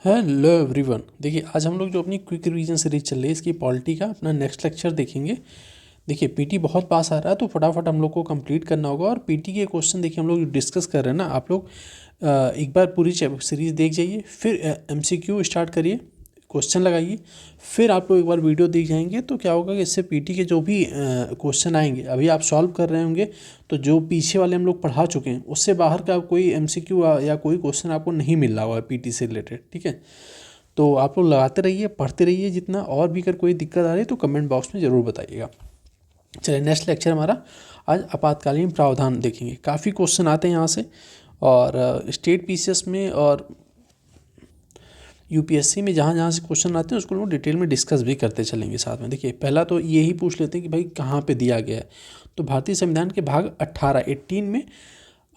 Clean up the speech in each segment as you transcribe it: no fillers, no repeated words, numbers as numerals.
Hello everyone. देखिए आज हम लोग जो अपनी क्विक रिवीजन सीरीज चल रही है इसकी पॉलिटी का अपना नेक्स्ट लेक्चर देखेंगे। देखिए पीटी बहुत पास आ रहा है तो फटाफट हम लोग को कंप्लीट करना होगा। और पीटी के क्वेश्चन देखिए हम लोग डिस्कस कर रहे हैं ना, आप लोग एक बार पूरी सीरीज देख जाइए, फिर एमसीक्यू स्टार्ट करिए, क्वेश्चन लगाइए, फिर आप लोग एक बार वीडियो देख जाएंगे तो क्या होगा कि इससे पीटी के जो भी क्वेश्चन आएंगे अभी आप सॉल्व कर रहे होंगे तो जो पीछे वाले हम लोग पढ़ा चुके हैं उससे बाहर का कोई एमसीक्यू या कोई क्वेश्चन आपको नहीं मिल रहा हुआ है पीटी से रिलेटेड। ठीक है, तो आप लोग लगाते रहिए, पढ़ते रहिए जितना, और भी अगर कोई दिक्कत आ रही है तो कमेंट बॉक्स में ज़रूर बताइएगा। चलिए नेक्स्ट लेक्चर हमारा आज आपातकालीन प्रावधान देखेंगे। काफ़ी क्वेश्चन आते हैं यहाँ से, और स्टेट पीसीएस में और यूपीएससी में जहाँ जहाँ से क्वेश्चन आते हैं उसको लोग डिटेल में डिस्कस भी करते चलेंगे साथ में। देखिए पहला तो यही पूछ लेते हैं कि भाई कहाँ पे दिया गया है। तो भारतीय संविधान के भाग 18 में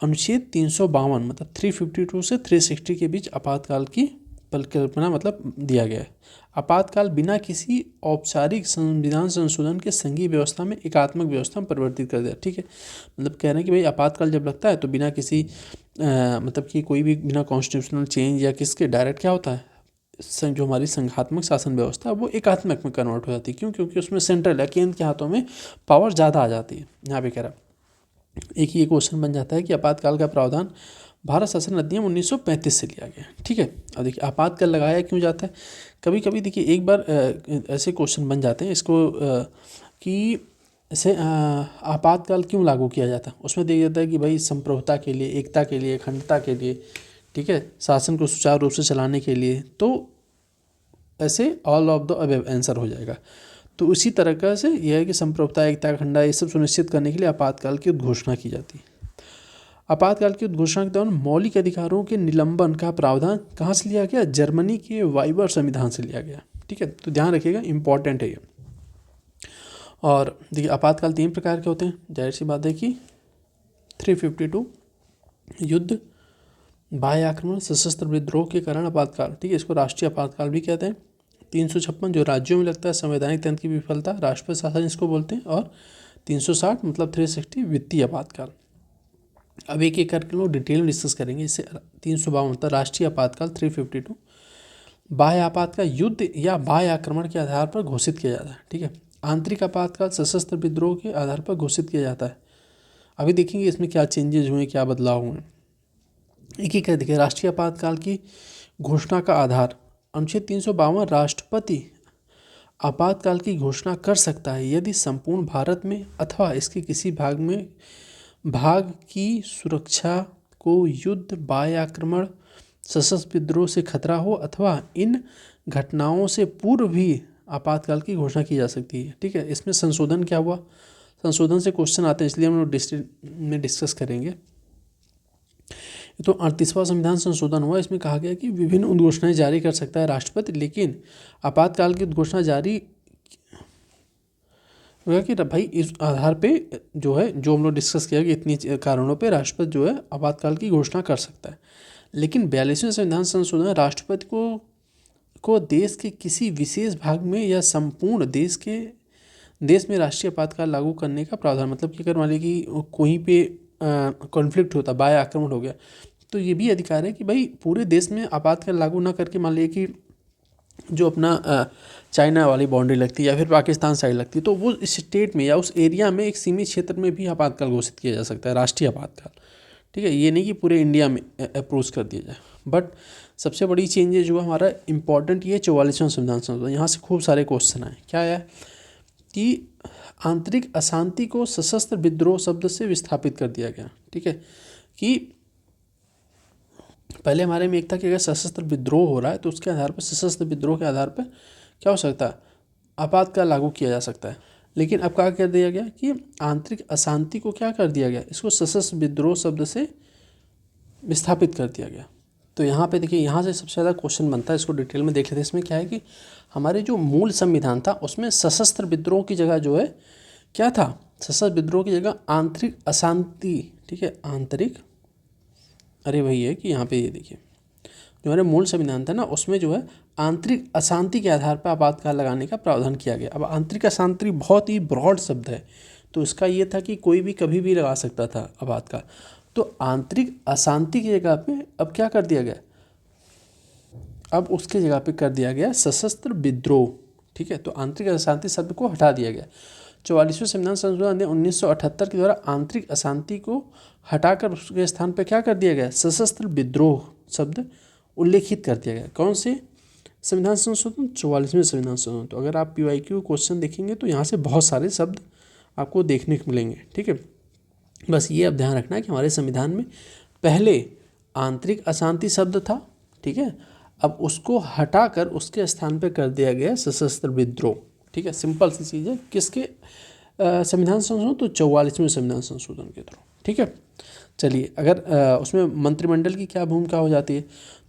अनुच्छेद 352 मतलब 352 से 360 के बीच आपातकाल की परिकल्पना मतलब दिया गया है। आपातकाल बिना किसी औपचारिक संविधान संशोधन के संघीय व्यवस्था में एकात्मक व्यवस्था में परिवर्तित कर दिया। ठीक है, मतलब कह रहे हैं कि भाई आपातकाल जब लगता है तो बिना किसी मतलब कि कोई भी बिना कॉन्स्टिट्यूशनल चेंज या किसके डायरेक्ट क्या होता है, जो हमारी संघात्मक शासन व्यवस्था वो एकात्मक में कन्वर्ट हो जाती है। क्यों? क्योंकि उसमें सेंट्रल या केंद्र के हाथों में पावर ज़्यादा आ जाती है। यहाँ पे कह रहा एक ही क्वेश्चन बन जाता है कि आपातकाल का प्रावधान भारत शासन अधिनियम 1935 से लिया गया। ठीक है, अब देखिए आपातकाल लगाया क्यों जाता है। कभी कभी देखिए एक बार ऐसे क्वेश्चन बन जाते हैं इसको कि ऐसे आपातकाल क्यों लागू किया जाता है। उसमें दिया जाता है कि भाई संप्रभुता के लिए, एकता के लिए, अखंडता के लिए, ठीक है, शासन को सुचारू रूप से चलाने के लिए। तो ऐसे all of the above answer हो जाएगा। तो उसी तरह से यह है कि संप्रभुता, एकता, अखंडता ये सब सुनिश्चित करने के लिए आपातकाल की उद्घोषणा की जाती है। आपातकाल की उद्घोषणा के दौरान मौलिक अधिकारों के निलंबन का प्रावधान कहाँ से लिया गया? जर्मनी के वाइबर संविधान से लिया गया। ठीक है, तो ध्यान रखिएगा, इंपॉर्टेंट है ये। और देखिए आपातकाल 3 प्रकार के होते हैं। जाहिर सी बात है कि 352 युद्ध, बाह्य आक्रमण, सशस्त्र विद्रोह के कारण आपातकाल। ठीक है, इसको राष्ट्रीय आपातकाल भी कहते हैं। 356 जो राज्यों में लगता है, संवैधानिक तंत्र की विफलता, राष्ट्रपति शासन इसको बोलते हैं। और 360 मतलब 360 वित्तीय आपातकाल। अब एक एक करके लोग डिटेल में डिस्कस करेंगे। इससे 352 मतलब राष्ट्रीय आपातकाल, 352 बाह्य आपातकाल युद्ध या बाह्य आक्रमण के आधार पर घोषित किया जाता है। ठीक है, आंतरिक आपातकाल सशस्त्र विद्रोह के आधार पर घोषित किया जाता है। अभी देखेंगे इसमें क्या चेंजेस हुए, क्या बदलाव हुए। एक एक कर देखिए। राष्ट्रीय आपातकाल की घोषणा का आधार अनुच्छेद 352 राष्ट्रपति आपातकाल की घोषणा कर सकता है यदि संपूर्ण भारत में अथवा इसके किसी भाग की सुरक्षा को युद्ध, बाह्य आक्रमण, सशस्त्र विद्रोह से खतरा हो अथवा इन घटनाओं से पूर्व भी आपातकाल की घोषणा की जा सकती है। ठीक है, इसमें संशोधन क्या हुआ, संशोधन से क्वेश्चन आते हैं इसलिए हम लोग डिस्कस करेंगे। तो 38वां संविधान संशोधन हुआ। इसमें कहा गया कि विभिन्न उद्घोषणाएं जारी कर सकता है राष्ट्रपति, लेकिन आपातकाल की उद्घोषणा जारी होगा कि भाई इस आधार पे जो है, जो हम लोग डिस्कस किया कि इतनी कारणों पे राष्ट्रपति जो है आपातकाल की घोषणा कर सकता है। लेकिन 42वें संविधान संशोधन राष्ट्रपति को देश के किसी विशेष भाग में या संपूर्ण देश में राष्ट्रीय आपातकाल लागू करने का प्रावधान, मतलब कि अगर मान लीजिए कि कोई पे कॉन्फ्लिक्ट होता, बाह्य आक्रमण हो गया, तो ये भी अधिकार है कि भाई पूरे देश में आपातकाल लागू ना करके मान लीजिए कि जो अपना चाइना वाली बाउंड्री लगती है या फिर पाकिस्तान साइड लगती है, तो वो इस स्टेट में या उस एरिया में एक सीमित क्षेत्र में भी आपातकाल घोषित किया जा सकता है, राष्ट्रीय आपातकाल। ठीक है, ये नहीं कि पूरे इंडिया में अप्रोच कर दिया जाए। बट सबसे बड़ी चेंजेज जो हमारा इंपॉर्टेंट ये 44वां संविधान संशोधन, यहाँ से खूब सारे क्वेश्चन आए। क्या है कि आंतरिक अशांति को सशस्त्र विद्रोह शब्द से विस्थापित कर दिया गया। ठीक है, कि पहले हमारे में एक था कि अगर सशस्त्र विद्रोह हो रहा है तो उसके आधार पर, सशस्त्र विद्रोह के आधार पर क्या हो सकता है, आपातकाल लागू किया जा सकता है। लेकिन अब क्या कर दिया गया कि आंतरिक अशांति को क्या कर दिया गया, इसको सशस्त्र विद्रोह शब्द से विस्थापित कर दिया गया। तो यहाँ पे देखिए, यहाँ से सबसे ज़्यादा क्वेश्चन बनता है, इसको डिटेल में देख लेते हैं। इसमें क्या है कि हमारे जो मूल संविधान था उसमें सशस्त्र विद्रोह की जगह जो है क्या था, सशस्त्र विद्रोह की जगह आंतरिक अशांति। ठीक है, आंतरिक, अरे वही है कि यहाँ पे ये देखिए जो हमारे मूल संविधान था ना उसमें जो है आंतरिक अशांति के आधार पर आपातकाल लगाने का प्रावधान किया गया। अब आंतरिक अशांति बहुत ही ब्रॉड शब्द है, तो इसका ये था कि कोई भी कभी भी लगा सकता था आपातकाल। तो आंतरिक अशांति की जगह पे अब क्या कर दिया गया, अब उसके जगह पे कर दिया गया सशस्त्र विद्रोह। ठीक है, तो आंतरिक अशांति शब्द को हटा दिया गया। 44वें संविधान संशोधन ने 1978 के द्वारा आंतरिक अशांति को हटाकर उसके स्थान पर क्या कर दिया गया, सशस्त्र विद्रोह शब्द उल्लेखित कर दिया गया। कौन से संविधान संशोधन, 44वें संविधान संशोधन। तो अगर आप PYQ क्वेश्चन देखेंगे तो यहाँ से बहुत सारे शब्द आपको देखने को मिलेंगे। ठीक है, बस ये अब ध्यान रखना है कि हमारे संविधान में पहले आंतरिक अशांति शब्द था, ठीक है, अब उसको हटाकर उसके स्थान पर कर दिया गया सशस्त्र विद्रोह। ठीक है, सिंपल सी चीज़ है। किसके संविधान संशोधन, तो 44वें संविधान संशोधन के थ्रू। ठीक है, चलिए अगर उसमें मंत्रिमंडल की क्या भूमिका हो जाती है,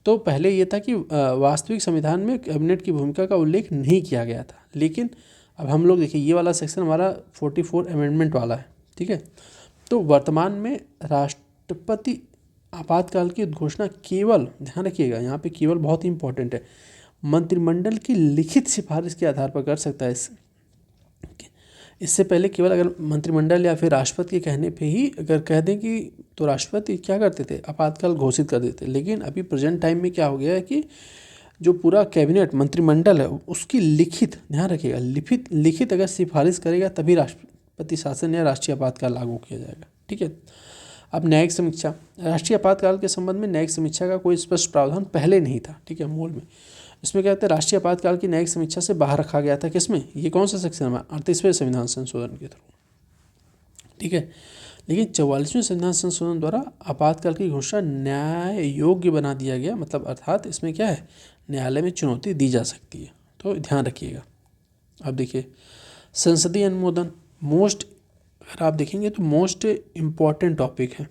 तो पहले ये था कि वास्तविक संविधान में कैबिनेट की भूमिका का उल्लेख नहीं किया गया था, लेकिन अब हम लोग देखिए ये वाला सेक्शन हमारा 44 अमेंडमेंट वाला है। ठीक है, तो वर्तमान में राष्ट्रपति आपातकाल की घोषणा केवल, ध्यान रखिएगा यहाँ पे केवल बहुत ही इंपॉर्टेंट है, मंत्रिमंडल की लिखित सिफारिश के आधार पर कर सकता है। इससे पहले केवल अगर मंत्रिमंडल या फिर राष्ट्रपति के कहने पे ही अगर कह दें कि, तो राष्ट्रपति क्या करते थे, आपातकाल घोषित कर देते। लेकिन अभी प्रेजेंट टाइम में क्या हो गया है कि जो पूरा कैबिनेट मंत्रिमंडल है उसकी लिखित, ध्यान रखिएगा, लिखित अगर सिफारिश करेगा तभी राष्ट्रपति शासन या राष्ट्रीय आपातकाल लागू किया जाएगा। ठीक है, अब न्यायिक समीक्षा, राष्ट्रीय आपातकाल के संबंध में न्यायिक समीक्षा का कोई स्पष्ट प्रावधान पहले नहीं था। ठीक है, मूल में इसमें क्या कहते हैं, राष्ट्रीय आपातकाल की न्यायिक समीक्षा से बाहर रखा गया था। किसमें, ये कौन सा सेक्शन है, 38वें संविधान संशोधन के थ्रू। ठीक है, लेकिन 44वें संविधान संशोधन द्वारा आपातकाल की घोषणा न्याय योग्य बना दिया गया, मतलब अर्थात इसमें क्या है, न्यायालय में चुनौती दी जा सकती है। तो ध्यान रखिएगा। अब देखिए संसदीय अनुमोदन, मोस्ट, अगर आप देखेंगे तो मोस्ट इम्पॉर्टेंट टॉपिक है।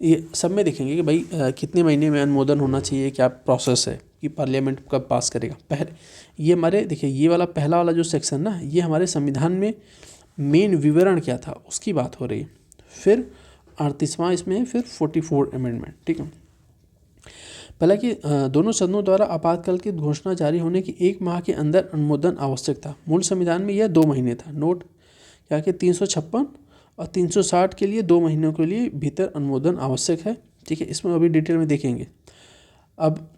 ये सब में देखेंगे कि भाई कितने महीने में अनुमोदन होना चाहिए, क्या प्रोसेस है कि पार्लियामेंट कब पास करेगा। पहले ये हमारे देखिए ये वाला पहला वाला जो सेक्शन ना, ये हमारे संविधान में मेन विवरण क्या था उसकी बात हो रही है। फिर 38वां इसमें है, फिर 44 अमेंडमेंट। ठीक है, पहला कि दोनों सदनों द्वारा आपातकाल की घोषणा जारी होने की 1 माह के अंदर अनुमोदन आवश्यक था। मूल संविधान में यह 2 महीने था। नोट क्या कि 356 और 360 के लिए 2 महीनों के लिए भीतर अनुमोदन आवश्यक है। ठीक है, इसमें अभी डिटेल में देखेंगे। अब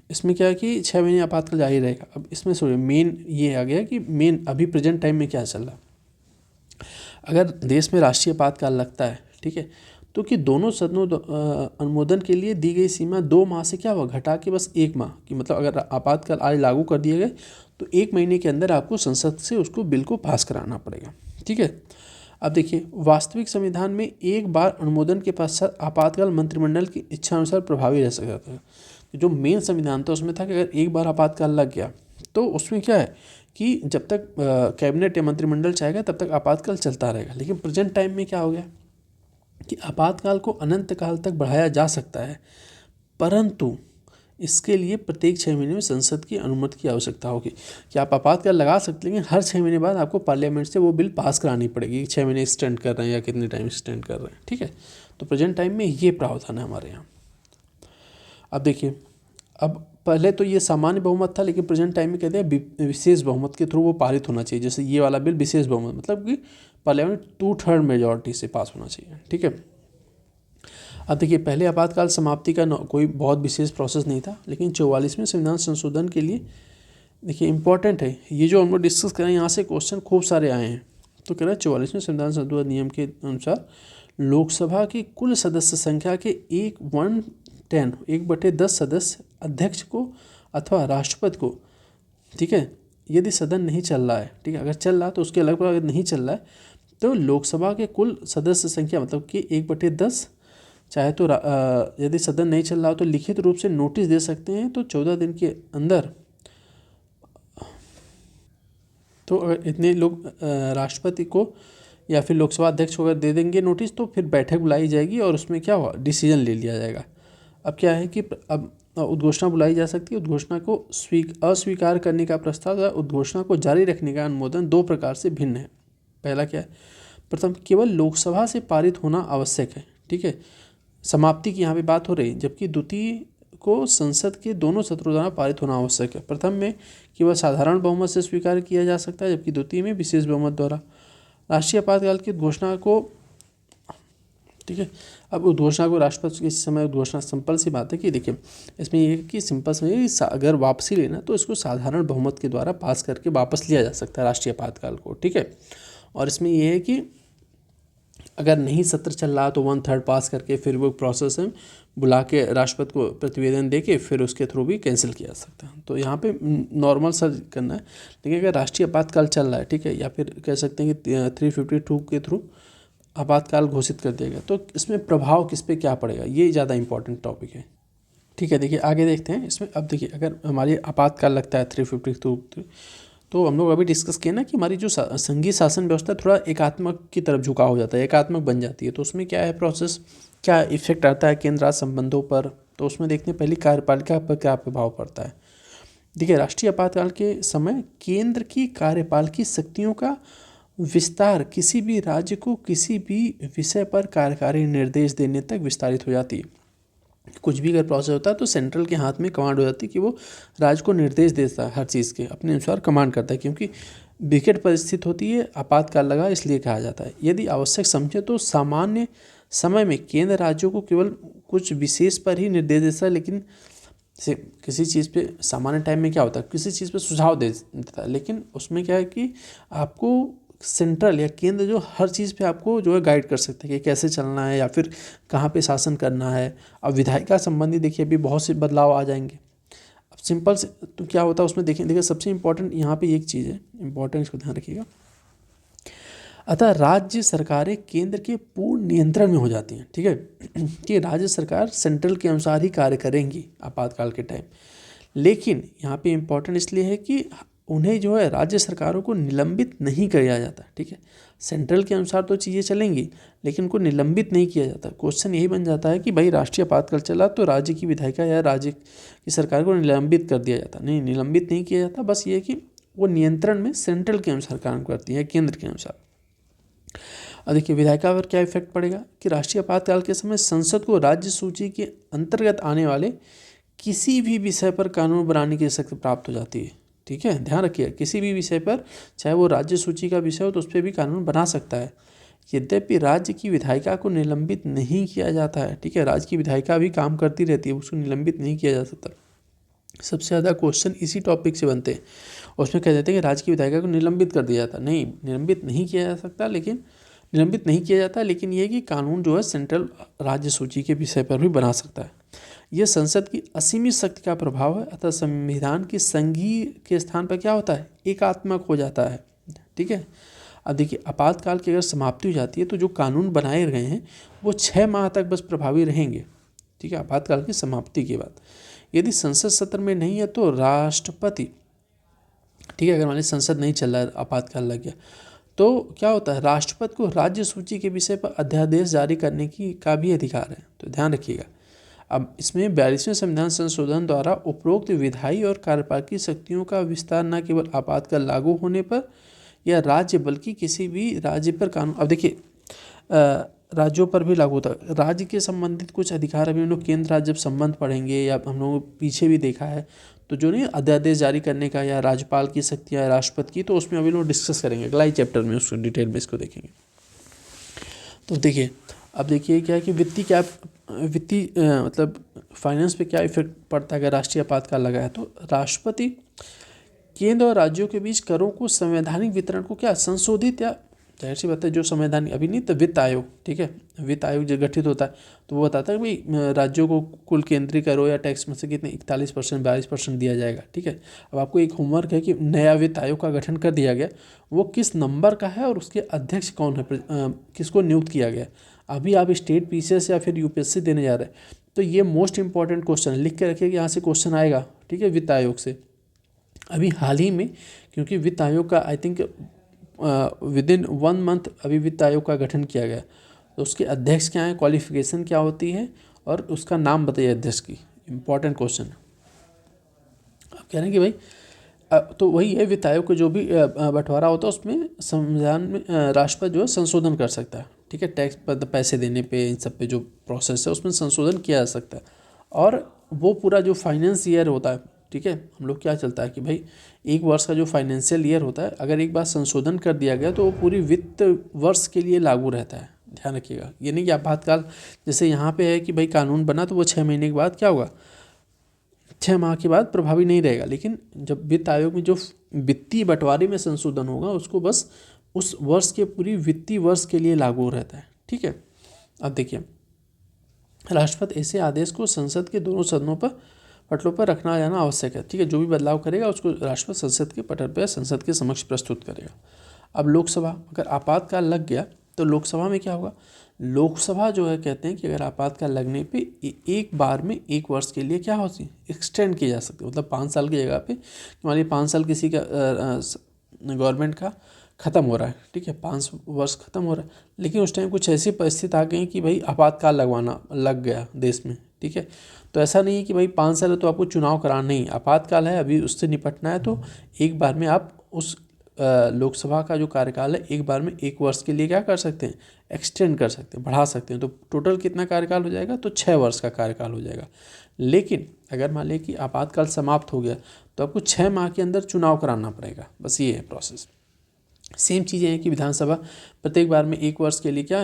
इसमें क्या है कि 6 महीने आपातकाल जारी रहेगा। अब इसमें सॉरी मेन ये आ गया कि मेन अभी प्रेजेंट टाइम में क्या चल रहा है। अगर देश में राष्ट्रीय आपातकाल लगता है, ठीक है, तो कि दोनों सदनों अनुमोदन के लिए दी गई सीमा 2 माह से क्या हुआ, घटा के बस 1 माह की, मतलब अगर आपातकाल आज लागू कर दिए गए तो 1 महीने के अंदर आपको संसद से उसको बिल को पास कराना पड़ेगा। ठीक है, अब देखिए वास्तविक संविधान में एक बार अनुमोदन के पश्चात आपातकाल मंत्रिमंडल की इच्छा अनुसार प्रभावी रह सकता था। जो मेन संविधान था उसमें था कि अगर एक बार आपातकाल लग गया तो उसमें क्या है कि जब तक कैबिनेट या मंत्रिमंडल चाहेगा तब तक आपातकाल चलता रहेगा। लेकिन प्रेजेंट टाइम में क्या हो गया कि आपातकाल को अनंत काल तक बढ़ाया जा सकता है, परंतु इसके लिए प्रत्येक 6 महीने में संसद की अनुमति की आवश्यकता होगी। कि आप आपातकाल लगा सकते हैं, लेकिन हर 6 महीने बाद आपको पार्लियामेंट से वो बिल पास करानी पड़ेगी, 6 महीने एक्सटेंड कर रहे हैं या कितने टाइम एक्सटेंड कर रहे हैं। ठीक है, तो प्रेजेंट टाइम में ये प्रावधान है हमारे यहाँ। अब देखिए, अब पहले तो ये सामान्य बहुमत था, लेकिन प्रेजेंट टाइम में कहते हैं विशेष बहुमत के थ्रू वो पारित होना चाहिए। जैसे ये वाला बिल विशेष बहुमत, मतलब कि पार्लियामेंट 2/3 मेजॉरिटी से पास होना चाहिए। ठीक है, अब देखिए पहले आपातकाल समाप्ति का कोई बहुत विशेष प्रोसेस नहीं था, लेकिन 44वें संविधान संशोधन के लिए देखिए इंपॉर्टेंट है ये जो हम लोग डिस्कस करें, यहाँ से क्वेश्चन खूब सारे आए हैं। तो कह रहे हैं 44वें संविधान संशोधन नियम के अनुसार लोकसभा की कुल सदस्य संख्या के 1/10 सदस्य अध्यक्ष को अथवा राष्ट्रपति को, ठीक है, यदि सदन नहीं चल रहा है, ठीक है, अगर चल रहा है तो उसके अलग, अगर नहीं चल रहा है तो लोकसभा के कुल सदस्य संख्या मतलब कि 1/10, चाहे तो यदि सदन नहीं चल रहा हो तो लिखित रूप से नोटिस दे सकते हैं। तो 14 दिन के अंदर, तो अगर इतने लोग राष्ट्रपति को या फिर लोकसभा अध्यक्ष को अगर दे देंगे नोटिस, तो फिर बैठक बुलाई जाएगी और उसमें क्या होगा, डिसीजन ले लिया जाएगा। अब क्या है कि अब उद्घोषणा बुलाई जा सकती है। उद्घोषणा को अस्वीकार करने का प्रस्ताव या उद्घोषणा को जारी रखने का अनुमोदन 2 प्रकार से भिन्न है। पहला क्या है, प्रथम केवल लोकसभा से पारित होना आवश्यक है। ठीक है, समाप्ति की यहाँ पे बात हो रही है, जबकि द्वितीय को संसद के दोनों सत्रों द्वारा पारित होना आवश्यक है। प्रथम में केवल साधारण बहुमत से स्वीकार किया जा सकता है, जबकि द्वितीय में विशेष बहुमत द्वारा। राष्ट्रीय आपातकाल की घोषणा को, ठीक है। अब उद्घोषणा को राष्ट्रपति के समय उद्घोषणा सिंपल सी बात है कि देखिए इसमें ये है कि सिंपल से अगर वापसी लेना तो इसको साधारण बहुमत के द्वारा पास करके वापस लिया जा सकता है राष्ट्रीय आपातकाल को, ठीक है। और इसमें ये है कि अगर नहीं सत्र चल रहा तो 1/3 पास करके फिर वो प्रोसेस है बुला के राष्ट्रपति को प्रतिवेदन दे के फिर उसके थ्रू भी कैंसिल किया जा सकता है। तो यहाँ पे नॉर्मल सा करना है। लेकिन अगर राष्ट्रीय आपातकाल चल रहा है, ठीक है, या फिर कह सकते हैं कि 352 के थ्रू आपातकाल घोषित कर दिया गया, तो इसमें प्रभाव किस पे क्या पड़ेगा, ये ज़्यादा इंपॉर्टेंट टॉपिक है, ठीक है। देखिए आगे देखते हैं इसमें। अब देखिए अगर हमारी आपातकाल लगता है 352, तो हम लोग अभी डिस्कस किए ना कि हमारी जो संघीय शासन व्यवस्था थोड़ा एकात्मक की तरफ झुकाव हो जाता है, एकात्मक बन जाती है। तो उसमें क्या है प्रोसेस, क्या इफेक्ट आता है केंद्र राज्य संबंधों पर, तो उसमें देखते हैं पहली कार्यपालिका पर क्या प्रभाव पड़ता है। देखिए राष्ट्रीय आपातकाल के समय केंद्र की कार्यपालिकी शक्तियों का विस्तार किसी भी राज्य को किसी भी विषय पर कार्यकारी निर्देश देने तक विस्तारित हो जाती है। कुछ भी अगर प्रोसेस होता है तो सेंट्रल के हाथ में कमांड हो जाती है कि वो राज्य को निर्देश देता है, हर चीज़ के अपने अनुसार कमांड करता है, क्योंकि विकट परिस्थिति होती है, आपातकाल लगा इसलिए कहा जाता है। यदि आवश्यक समझे तो सामान्य समय में केंद्र राज्यों को केवल कुछ विशेष पर ही निर्देश देता है, लेकिन से किसी चीज़ पे सामान्य टाइम में क्या होता है, किसी चीज़ पे सुझाव दे देता है, लेकिन उसमें क्या है कि आपको सेंट्रल या केंद्र जो हर चीज़ पे आपको जो है गाइड कर सकते हैं कि कैसे चलना है या फिर कहाँ पे शासन करना है। अब विधायिका संबंधी देखिए अभी बहुत से बदलाव आ जाएंगे। अब सिंपल से तो क्या होता है उसमें देखिए सबसे इंपॉर्टेंट यहाँ पे एक चीज़ है, इंपॉर्टेंट, इसको ध्यान रखिएगा। अतः राज्य सरकारें केंद्र के पूर्ण नियंत्रण में हो जाती हैं, ठीक है, कि राज्य सरकार सेंट्रल के अनुसार ही कार्य करेंगी आपातकाल के टाइम। लेकिन यहाँ पे इम्पोर्टेंट इसलिए है कि उन्हें जो है राज्य सरकारों को निलंबित नहीं किया जाता, ठीक है। सेंट्रल के अनुसार तो चीज़ें चलेंगी लेकिन उनको निलंबित नहीं किया जाता। क्वेश्चन यही बन जाता है कि भाई राष्ट्रीय आपातकाल चला तो राज्य की विधायिका या राज्य की सरकार को निलंबित कर दिया जाता, नहीं, निलंबित नहीं किया जाता। बस ये है कि वो नियंत्रण में सेंट्रल के अनुसार काम करती है, केंद्र के अनुसार। और देखिए विधायिका पर क्या इफेक्ट पड़ेगा कि राष्ट्रीय आपातकाल के समय संसद को राज्य सूची के अंतर्गत आने वाले किसी भी विषय पर कानून बनाने की शक्ति प्राप्त हो जाती है, ठीक है। ध्यान रखिए किसी भी विषय पर, चाहे वो राज्य सूची का विषय हो तो उस पर भी कानून बना सकता है। यद्यपि राज्य की विधायिका को निलंबित नहीं किया जाता है, ठीक है, राज्य की विधायिका भी काम करती रहती है, उसको निलंबित नहीं किया जा सकता। सबसे ज़्यादा क्वेश्चन इसी टॉपिक से बनते हैं, उसमें कह देते हैं कि राज्य की विधायिका को निलंबित कर दिया जाता, नहीं, निलंबित नहीं किया जा सकता, लेकिन निलंबित नहीं किया जाता, लेकिन ये कि कानून जो है सेंट्रल राज्य सूची के विषय पर भी बना सकता है। यह संसद की असीमित शक्ति का प्रभाव है, अतः संविधान की संघीय के स्थान पर क्या होता है, एकात्मक हो जाता है, ठीक है। अब देखिए आपातकाल की अगर समाप्ति हो जाती है तो जो कानून बनाए गए हैं वो 6 माह तक बस प्रभावी रहेंगे, ठीक है, आपातकाल की समाप्ति के बाद। यदि संसद सत्र में नहीं है तो राष्ट्रपति, ठीक है, अगर मान लीजिए संसद नहीं चल रहा है, आपातकाल लग गया, तो क्या होता है, राष्ट्रपति को राज्य सूची के विषय पर अध्यादेश जारी करने का भी अधिकार है, तो ध्यान रखिएगा। अब इसमें 42वें संविधान संशोधन द्वारा उपरोक्त विधायी और कार्यपालिकी शक्तियों का विस्तार न केवल आपातकाल लागू होने पर या राज्य बल्कि किसी भी राज्य पर कानून, अब देखिए राज्यों पर भी लागू होता है, राज्य के संबंधित कुछ अधिकार अभी हम लोग केंद्र राज्य जब संबंध पढ़ेंगे या हम लोग पीछे भी देखा है तो जो नहीं अध्यादेश जारी करने का या राज्यपाल की शक्तियाँ राष्ट्रपति की, तो उसमें अभी लोग डिस्कस करेंगे अगला ही चैप्टर में, उसको डिटेल में इसको देखेंगे। तो देखिए अब देखिए क्या है कि वित्तीय मतलब फाइनेंस पे क्या इफेक्ट पड़ता है अगर राष्ट्रीय आपातकाल लगा है। तो राष्ट्रपति केंद्र और राज्यों के बीच करों को संवैधानिक वितरण को क्या संशोधित, या जाहिर सी बात है जो संवैधानिक, अभी नहीं तो वित्त आयोग, ठीक है, वित्त आयोग जो गठित होता है तो वो बताता है कि भाई राज्यों को कुल केंद्रीय करो या टैक्स में से कितने 41%, 42% दिया जाएगा, ठीक है। अब आपको एक होमवर्क है कि नया वित्त आयोग का गठन कर दिया गया, वो किस नंबर का है और उसके अध्यक्ष कौन है, किसको नियुक्त किया गया। अभी आप स्टेट पीसीएस या फिर यूपीएससी देने जा रहे हैं तो ये मोस्ट इंपॉर्टेंट क्वेश्चन लिख के रखिए कि यहाँ से क्वेश्चन आएगा, ठीक है, वित्त आयोग से। अभी हाल ही में क्योंकि वित्त आयोग का आई थिंक विदिन 1 मंथ अभी वित्त आयोग का गठन किया गया, तो उसके अध्यक्ष क्या है, क्वालिफिकेशन क्या होती है और उसका नाम बताइए अध्यक्ष की, इंपॉर्टेंट क्वेश्चन। आप कह रहे हैं कि भाई तो वही है, वित्त आयोग को जो भी बंटवारा होता है उसमें संविधान में राष्ट्रपति जो है संशोधन कर सकता है, ठीक है, टैक्स पर पैसे देने पे, इन सब पे जो प्रोसेस है उसमें संशोधन किया जा सकता है। और वो पूरा जो फाइनेंस ईयर होता है, ठीक है, हम लोग क्या चलता है कि भाई एक वर्ष का जो फाइनेंशियल ईयर होता है अगर एक बार संशोधन कर दिया गया तो वो पूरी वित्त वर्ष के लिए लागू रहता है, ध्यान रखिएगा। ये नहीं कि आपातकाल जैसे यहाँ पे है कि भाई कानून बना तो वो 6 महीने के बाद क्या होगा, 6 माह के बाद प्रभावी नहीं रहेगा, लेकिन जब वित्त आयोग में जो वित्तीय बंटवारे में संशोधन होगा उसको बस उस वर्ष के पूरी वित्तीय वर्ष के लिए लागू रहता है। ठीक है, अब देखिए, राष्ट्रपति ऐसे आदेश को संसद के दोनों सदनों पर पटलों पर रखना जाना आवश्यक है। ठीक है, जो भी बदलाव करेगा उसको राष्ट्रपति संसद के पटल पर संसद के समक्ष प्रस्तुत करेगा। अब लोकसभा, अगर आपातकाल लग गया तो लोकसभा में क्या होगा, लोकसभा जो है कहते हैं कि अगर आपातकाल लगने पे एक बार में 1 वर्ष के लिए क्या होती है, एक्सटेंड की जा सकती है। मतलब 5 साल की जगह पे मान लीजिए 5 साल किसी का गवर्नमेंट का ख़त्म हो रहा है, ठीक है, 5 वर्ष ख़त्म हो रहा है, लेकिन उस टाइम कुछ ऐसी परिस्थिति आ गई कि भाई आपातकाल लगवाना लग गया देश में। ठीक है, तो ऐसा नहीं है कि भाई 5 साल है तो आपको चुनाव कराना, नहीं, आपातकाल है अभी उससे निपटना है, तो एक बार में आप उस लोकसभा का जो कार्यकाल है एक बार में 1 वर्ष के लिए क्या कर सकते हैं, एक्सटेंड कर सकते हैं, बढ़ा सकते हैं। तो टोटल कितना कार्यकाल हो जाएगा, तो 6 वर्ष का कार्यकाल हो जाएगा। लेकिन अगर मान लें कि आपातकाल समाप्त हो गया तो आपको 6 माह के अंदर चुनाव कराना पड़ेगा, बस ये है प्रोसेस। सेम चीज़ें हैं कि विधानसभा प्रत्येक बार में 1 वर्ष के लिए क्या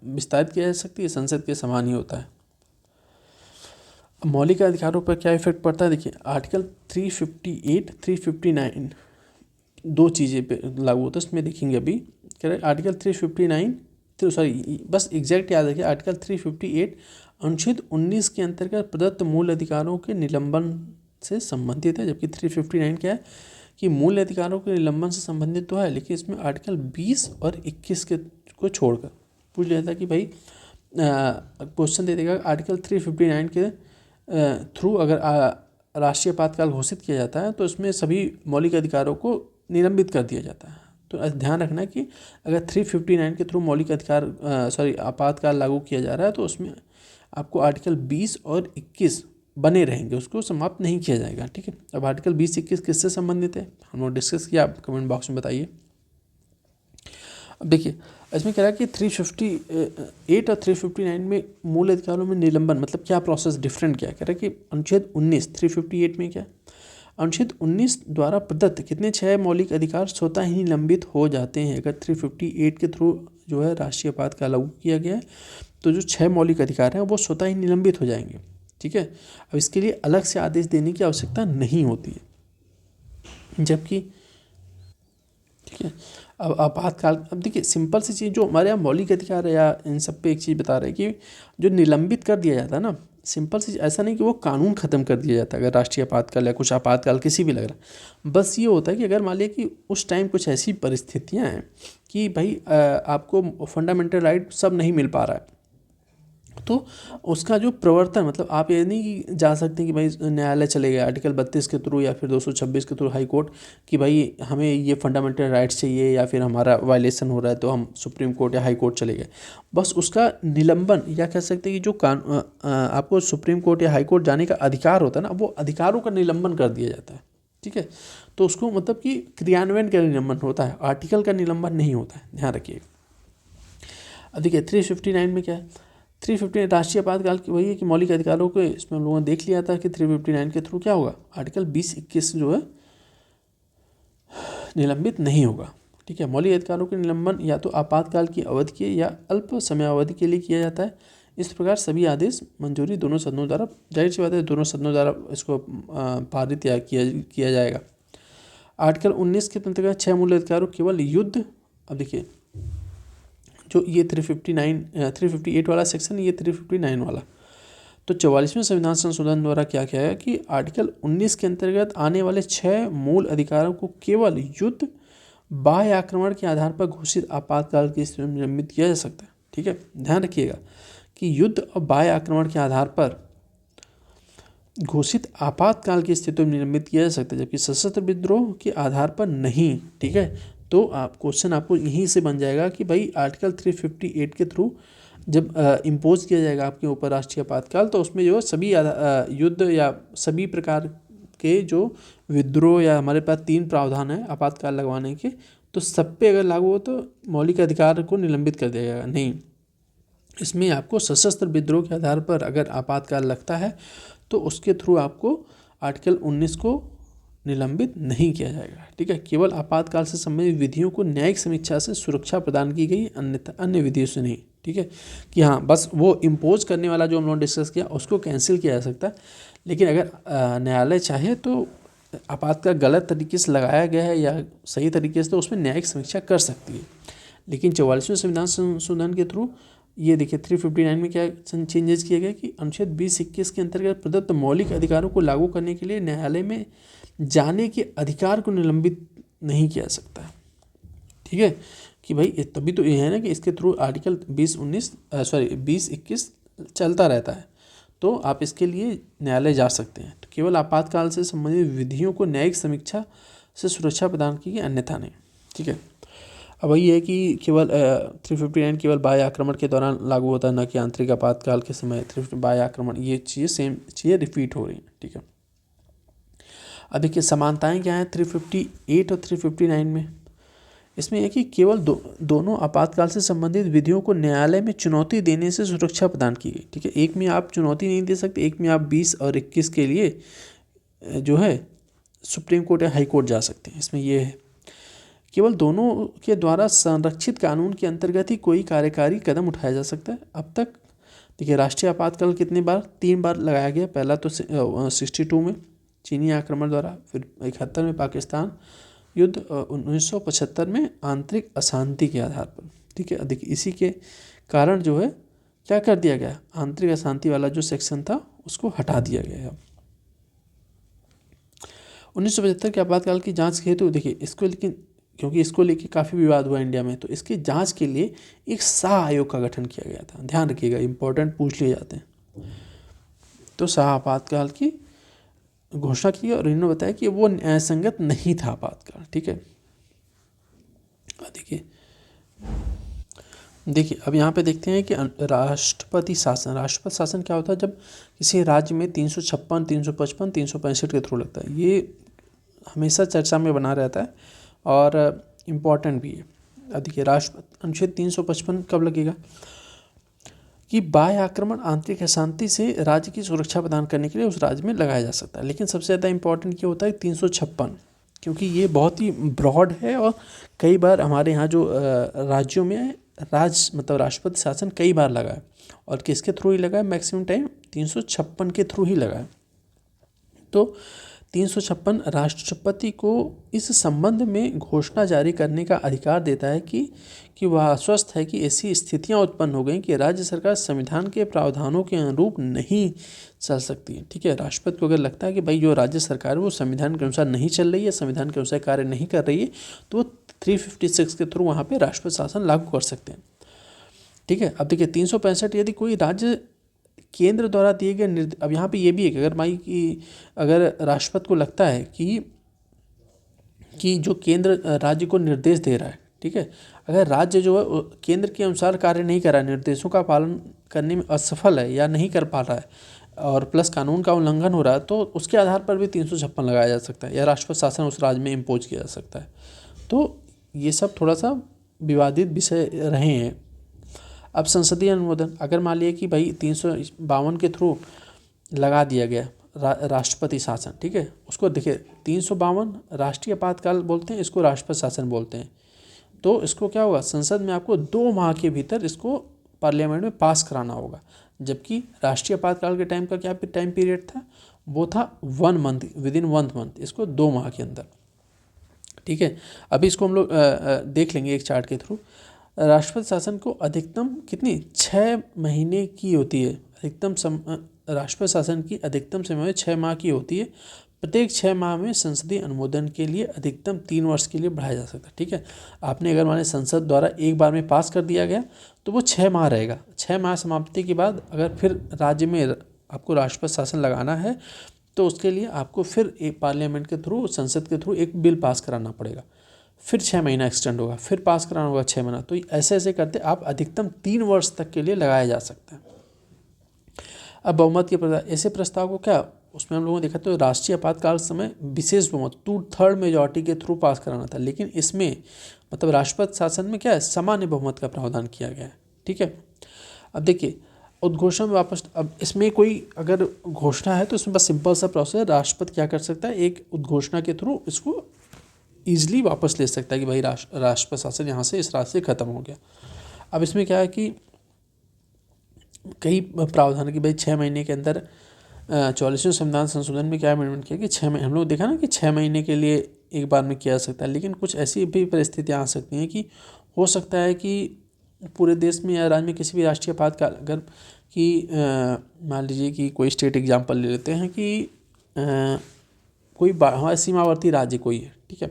विस्तारित किया जा सकती है, संसद के समान ही होता है। मौलिक अधिकारों पर क्या इफेक्ट पड़ता है, देखिए आर्टिकल 358, 359 दो चीज़ें पे लागू होता है, इसमें देखेंगे अभी। कह रहे आर्टिकल 359 बस एग्जैक्ट याद रखिए, आर्टिकल 358 अनुच्छेद 19 के अंतर्गत प्रदत्त मूल अधिकारों के निलंबन से संबंधित है, जबकि 359 क्या है कि मूल अधिकारों के निलंबन से संबंधित तो है, लेकिन इसमें आर्टिकल 20 और 21 के को छोड़कर पूछ लिया था कि भाई क्वेश्चन दे देगा आर्टिकल 359 के थ्रू अगर राष्ट्रीय आपातकाल घोषित किया जाता है तो इसमें सभी मौलिक अधिकारों को निलंबित कर दिया जाता है। तो ध्यान रखना कि अगर 359 के थ्रू मौलिक अधिकार आपातकाल लागू किया जा रहा है तो उसमें आपको आर्टिकल 20 और 21 बने रहेंगे, उसको समाप्त नहीं किया जाएगा। ठीक है, अब आर्टिकल 20-21 किससे संबंधित है, हम लोग डिस्कस किया, आप कमेंट बॉक्स में बताइए। अब देखिए इसमें कह रहा है कि 358 और 359 में मूल अधिकारों में निलंबन मतलब क्या प्रोसेस डिफरेंट क्या कह रहा है कि अनुच्छेद 19 358 में क्या, अनुच्छेद 19 द्वारा प्रदत्त कितने 6 मौलिक अधिकार स्वतः ही निलंबित हो जाते हैं। अगर 358 के थ्रू जो है राष्ट्रीय आपातकाल लागू किया गया है तो जो 6 मौलिक अधिकार हैं वो स्वतः ही निलंबित हो जाएंगे। ठीक है, अब इसके लिए अलग से आदेश देने की आवश्यकता नहीं होती है, जबकि ठीक है अब आपातकाल, अब देखिए सिंपल सी चीज़ जो हमारे यहाँ मौलिक अधिकार है या इन सब पे एक चीज़ बता रहे हैं कि जो निलंबित कर दिया जाता है ना, सिंपल सी ऐसा नहीं कि वो कानून ख़त्म कर दिया जाता है अगर राष्ट्रीय आपातकाल या कुछ आपातकाल किसी भी लग रहा है। बस ये होता है कि अगर मान लिया कि उस टाइम कुछ ऐसी परिस्थितियाँ हैं कि भाई आपको फंडामेंटल राइट सब नहीं मिल पा रहा है, तो उसका जो प्रवर्तन मतलब आप ये नहीं कि जा सकते कि भाई न्यायालय चले गए आर्टिकल 32 के थ्रू या फिर 226 के थ्रू हाई कोर्ट कि भाई हमें ये फंडामेंटल राइट्स चाहिए या फिर हमारा वायलेशन हो रहा है तो हम सुप्रीम कोर्ट या हाई कोर्ट चले गए। बस उसका निलंबन या कह सकते हैं कि जो आपको सुप्रीम कोर्ट या हाई कोर्ट जाने का अधिकार होता है ना, वो अधिकारों का निलंबन कर दिया जाता है। ठीक है, तो उसको मतलब कि क्रियान्वयन का निलंबन होता है, आर्टिकल का निलंबन नहीं होता है, ध्यान रखिए। अब देखिए 359 में क्या है, 359 राष्ट्रीय आपातकाल की वही है कि मौलिक अधिकारों को इसमें हम लोगों ने देख लिया था कि 359 के थ्रू क्या होगा, आर्टिकल 20-21 जो है निलंबित नहीं होगा। ठीक है, मौलिक अधिकारों के निलंबन या तो आपातकाल की अवधि के या अल्प समयावधि के लिए किया जाता है। इस प्रकार सभी आदेश मंजूरी दोनों सदनों द्वारा, जाहिर सी बात है दोनों सदनों द्वारा इसको पारित या किया जाएगा। आर्टिकल 19 के अंतर्गत 6 मूल अधिकारों केवल युद्ध, अब देखिए जो ये 358 वाला सेक्शन, ये 359 वाला, तो 44वें संविधान संशोधन द्वारा क्या किया है कि आर्टिकल 19 के अंतर्गत आने वाले 6 मूल अधिकारों को केवल युद्ध, बाह्य आक्रमण के आधार पर घोषित आपातकाल की स्थिति में निलंबित किया जा सकता है। ठीक है, ध्यान रखिएगा कि युद्ध और बाह्य आक्रमण के आधार पर घोषित आपातकाल की स्थिति में निलंबित किया जा सकता है, जबकि सशस्त्र विद्रोह के आधार पर नहीं। ठीक है, तो आप क्वेश्चन आपको यहीं से बन जाएगा कि भाई आर्टिकल 358 के थ्रू जब इम्पोज किया जाएगा आपके ऊपर राष्ट्रीय आपातकाल तो उसमें जो है सभी युद्ध या सभी प्रकार के जो विद्रोह या हमारे पास 3 प्रावधान है आपातकाल लगवाने के, तो सब पे अगर लागू हो तो मौलिक अधिकार को निलंबित कर दिया जाएगा। नहीं, इसमें आपको सशस्त्र विद्रोह के आधार पर अगर आपातकाल लगता है तो उसके थ्रू आपको आर्टिकल 19 को निलंबित नहीं किया जाएगा। ठीक है, केवल आपातकाल से संबंधित विधियों को न्यायिक समीक्षा से सुरक्षा प्रदान की गई, अन्यथा अन्य विधियों से नहीं। ठीक है, कि हाँ बस वो इम्पोज करने वाला जो हम लोगों ने डिस्कस किया उसको कैंसिल किया जा सकता है, लेकिन अगर न्यायालय चाहे तो आपातकाल गलत तरीके से लगाया गया है या सही तरीके से, तो उसमें न्यायिक समीक्षा कर सकती है। लेकिन 44वें संविधान संशोधन के थ्रू ये देखिए 359 में क्या चेंजेस किए गए कि अनुच्छेद 20-21 के अंतर्गत प्रदत्त मौलिक अधिकारों को लागू करने के लिए न्यायालय में जाने के अधिकार को निलंबित नहीं किया जा सकता है। ठीक है, कि भाई तभी तो ये है ना कि इसके थ्रू आर्टिकल 20-21 चलता रहता है, तो आप इसके लिए न्यायालय जा सकते हैं। तो केवल आपातकाल से संबंधित विधियों को न्यायिक समीक्षा से सुरक्षा प्रदान की गई, अन्यथा नहीं। ठीक है, अब वही है कि केवल 359 केवल बाह्य आक्रमण के दौरान लागू होता है, न कि आंतरिक आपातकाल के समय। 350 बाह्य आक्रमण, ये चीज़ें सेम चीज़ें रिपीट हो रही हैं। ठीक है, अब देखिए समानताएं क्या हैं 358 और 359 में। इसमें यह कि केवल दोनों आपातकाल से संबंधित विधियों को न्यायालय में चुनौती देने से सुरक्षा प्रदान की गई। ठीक है, एक में आप चुनौती नहीं दे सकते, एक में आप 20 और 21 के लिए जो है सुप्रीम कोर्ट या हाई कोर्ट जा सकते हैं। इसमें यह है केवल दोनों के द्वारा संरक्षित कानून के अंतर्गत ही कोई कार्यकारी कदम उठाया जा सकता है। अब तक देखिए राष्ट्रीय आपातकाल कितने बार, 3 बार लगाया गया। पहला तो 62 में चीनी आक्रमण द्वारा, फिर 71 में पाकिस्तान युद्ध, 1975 में आंतरिक अशांति के आधार पर। ठीक है, देखिए इसी के कारण जो है क्या कर दिया गया, आंतरिक अशांति वाला जो सेक्शन था उसको हटा दिया गया है। 1975 के आपातकाल की जांच हेतु देखिए इसको, लेकिन क्योंकि इसको लेके काफ़ी विवाद हुआ इंडिया में, तो इसकी जांच के लिए एक शाह आयोग का गठन किया गया था। ध्यान रखिएगा, इंपॉर्टेंट पूछ लिए जाते हैं। तो शाह आपातकाल की घोषणा की और इन्होंने बताया कि वो न्यायसंगत नहीं था आपातकाल। ठीक है, देखिए अब यहाँ पे देखते हैं कि राष्ट्रपति शासन क्या होता है जब किसी राज्य में 356, 355, 365 के थ्रू लगता है। ये हमेशा चर्चा में बना रहता है और इम्पॉर्टेंट भी है। अब देखिए अनुच्छेद 355 कब लगेगा कि बाह्य आक्रमण आंतरिक अशांति से राज्य की सुरक्षा प्रदान करने के लिए उस राज्य में लगाया जा सकता है। लेकिन सबसे ज़्यादा इंपॉर्टेंट क्या होता है 356, क्योंकि ये बहुत ही ब्रॉड है और कई बार हमारे यहाँ जो राज्यों में मतलब राष्ट्रपति शासन कई बार लगा है, और किसके थ्रू ही लगा है, मैक्सिमम टाइम 356 के थ्रू ही लगा है। तो 356 राष्ट्रपति को इस संबंध में घोषणा जारी करने का अधिकार देता है कि वह आश्वस्त है कि ऐसी स्थितियां उत्पन्न हो गई कि राज्य सरकार संविधान के प्रावधानों के अनुरूप नहीं चल सकती है। ठीक है, राष्ट्रपति को अगर लगता है कि भाई जो राज्य सरकार है वो संविधान के अनुसार नहीं चल रही है, संविधान के अनुसार कार्य नहीं कर रही है, तो वो 356 के थ्रू वहाँ पे राष्ट्रपति शासन लागू कर सकते हैं। ठीक है, अब देखिए 365 यदि कोई राज्य केंद्र द्वारा दिए गए अब यहाँ पे ये भी है कि अगर राष्ट्रपति को लगता है कि जो केंद्र राज्य को निर्देश दे रहा है, ठीक है, अगर राज्य जो है केंद्र के अनुसार कार्य नहीं कर रहा है, निर्देशों का पालन करने में असफल है या नहीं कर पा रहा है और प्लस कानून का उल्लंघन हो रहा है, तो उसके आधार पर भी 356 लगाया जा सकता है या राष्ट्रपति शासन उस राज्य में इम्पोज किया जा सकता है। तो ये सब थोड़ा सा विवादित विषय रहे हैं। अब संसदीय अनुमोदन, अगर मान लिया कि भाई 352 के थ्रू लगा दिया गया राष्ट्रपति शासन, ठीक है, उसको देखिए 352 राष्ट्रीय आपातकाल बोलते हैं, इसको राष्ट्रपति शासन बोलते हैं। तो इसको क्या होगा, संसद में आपको 2 माह के भीतर इसको पार्लियामेंट में पास कराना होगा, जबकि राष्ट्रीय आपातकाल के टाइम का क्या टाइम पीरियड था, वो था 1 मंथ, विदिन 1 मंथ, इसको 2 माह के अंदर। ठीक है, अभी इसको हम लोग देख लेंगे एक चार्ट के थ्रू। राष्ट्रपति शासन को अधिकतम कितनी 6 महीने की होती है, राष्ट्रपति शासन की अधिकतम समय 6 माह की होती है। प्रत्येक 6 माह में संसदीय अनुमोदन के लिए अधिकतम 3 वर्ष के लिए बढ़ाया जा सकता है। ठीक है, आपने अगर माने संसद द्वारा एक बार में पास कर दिया गया तो वो 6 माह रहेगा। 6 माह समाप्ति के बाद अगर फिर राज्य में आपको राष्ट्रपति शासन लगाना है तो उसके लिए आपको फिर एक पार्लियामेंट के थ्रू, संसद के थ्रू एक बिल पास कराना पड़ेगा, फिर 6 महीना एक्सटेंड होगा, फिर पास कराना होगा 6 महीना। तो ऐसे ऐसे करते आप अधिकतम 3 वर्ष तक के लिए लगाया जा सकता है। अब बहुमत के ऐसे प्रस्ताव को क्या, उसमें हम लोगों ने देखा तो राष्ट्रीय आपातकाल समय विशेष बहुमत 2/3 मेजॉरिटी के थ्रू पास कराना था, लेकिन इसमें मतलब राष्ट्रपति शासन में क्या है, सामान्य बहुमत का प्रावधान किया गया है। ठीक है, अब देखिए उद्घोषणा में वापस, अब इसमें कोई अगर घोषणा है तो इसमें बस सिंपल सा प्रोसेस, राष्ट्रपति क्या कर सकता है, एक उद्घोषणा के थ्रू इसको ईजिली वापस ले सकता है कि भाई राष्ट्रपति शासन यहाँ से इस राज्य से खत्म हो गया। अब इसमें क्या है कि कई प्रावधान है कि भाई 6 महीने के अंदर 44वें संविधान संशोधन में क्या अमेंडमेंट किया कि 6 महीने, हम लोग देखा ना कि 6 महीने के लिए एक बार में किया जा सकता है, लेकिन कुछ ऐसी भी परिस्थितियाँ आ सकती हैं कि हो सकता है कि पूरे देश में या राज्य में किसी भी राष्ट्रीय आपातकाल, अगर कि मान लीजिए कि कोई स्टेट एग्जाम्पल ले लेते हैं कि कोई हमारा सीमावर्ती राज्य कोई है, ठीक है,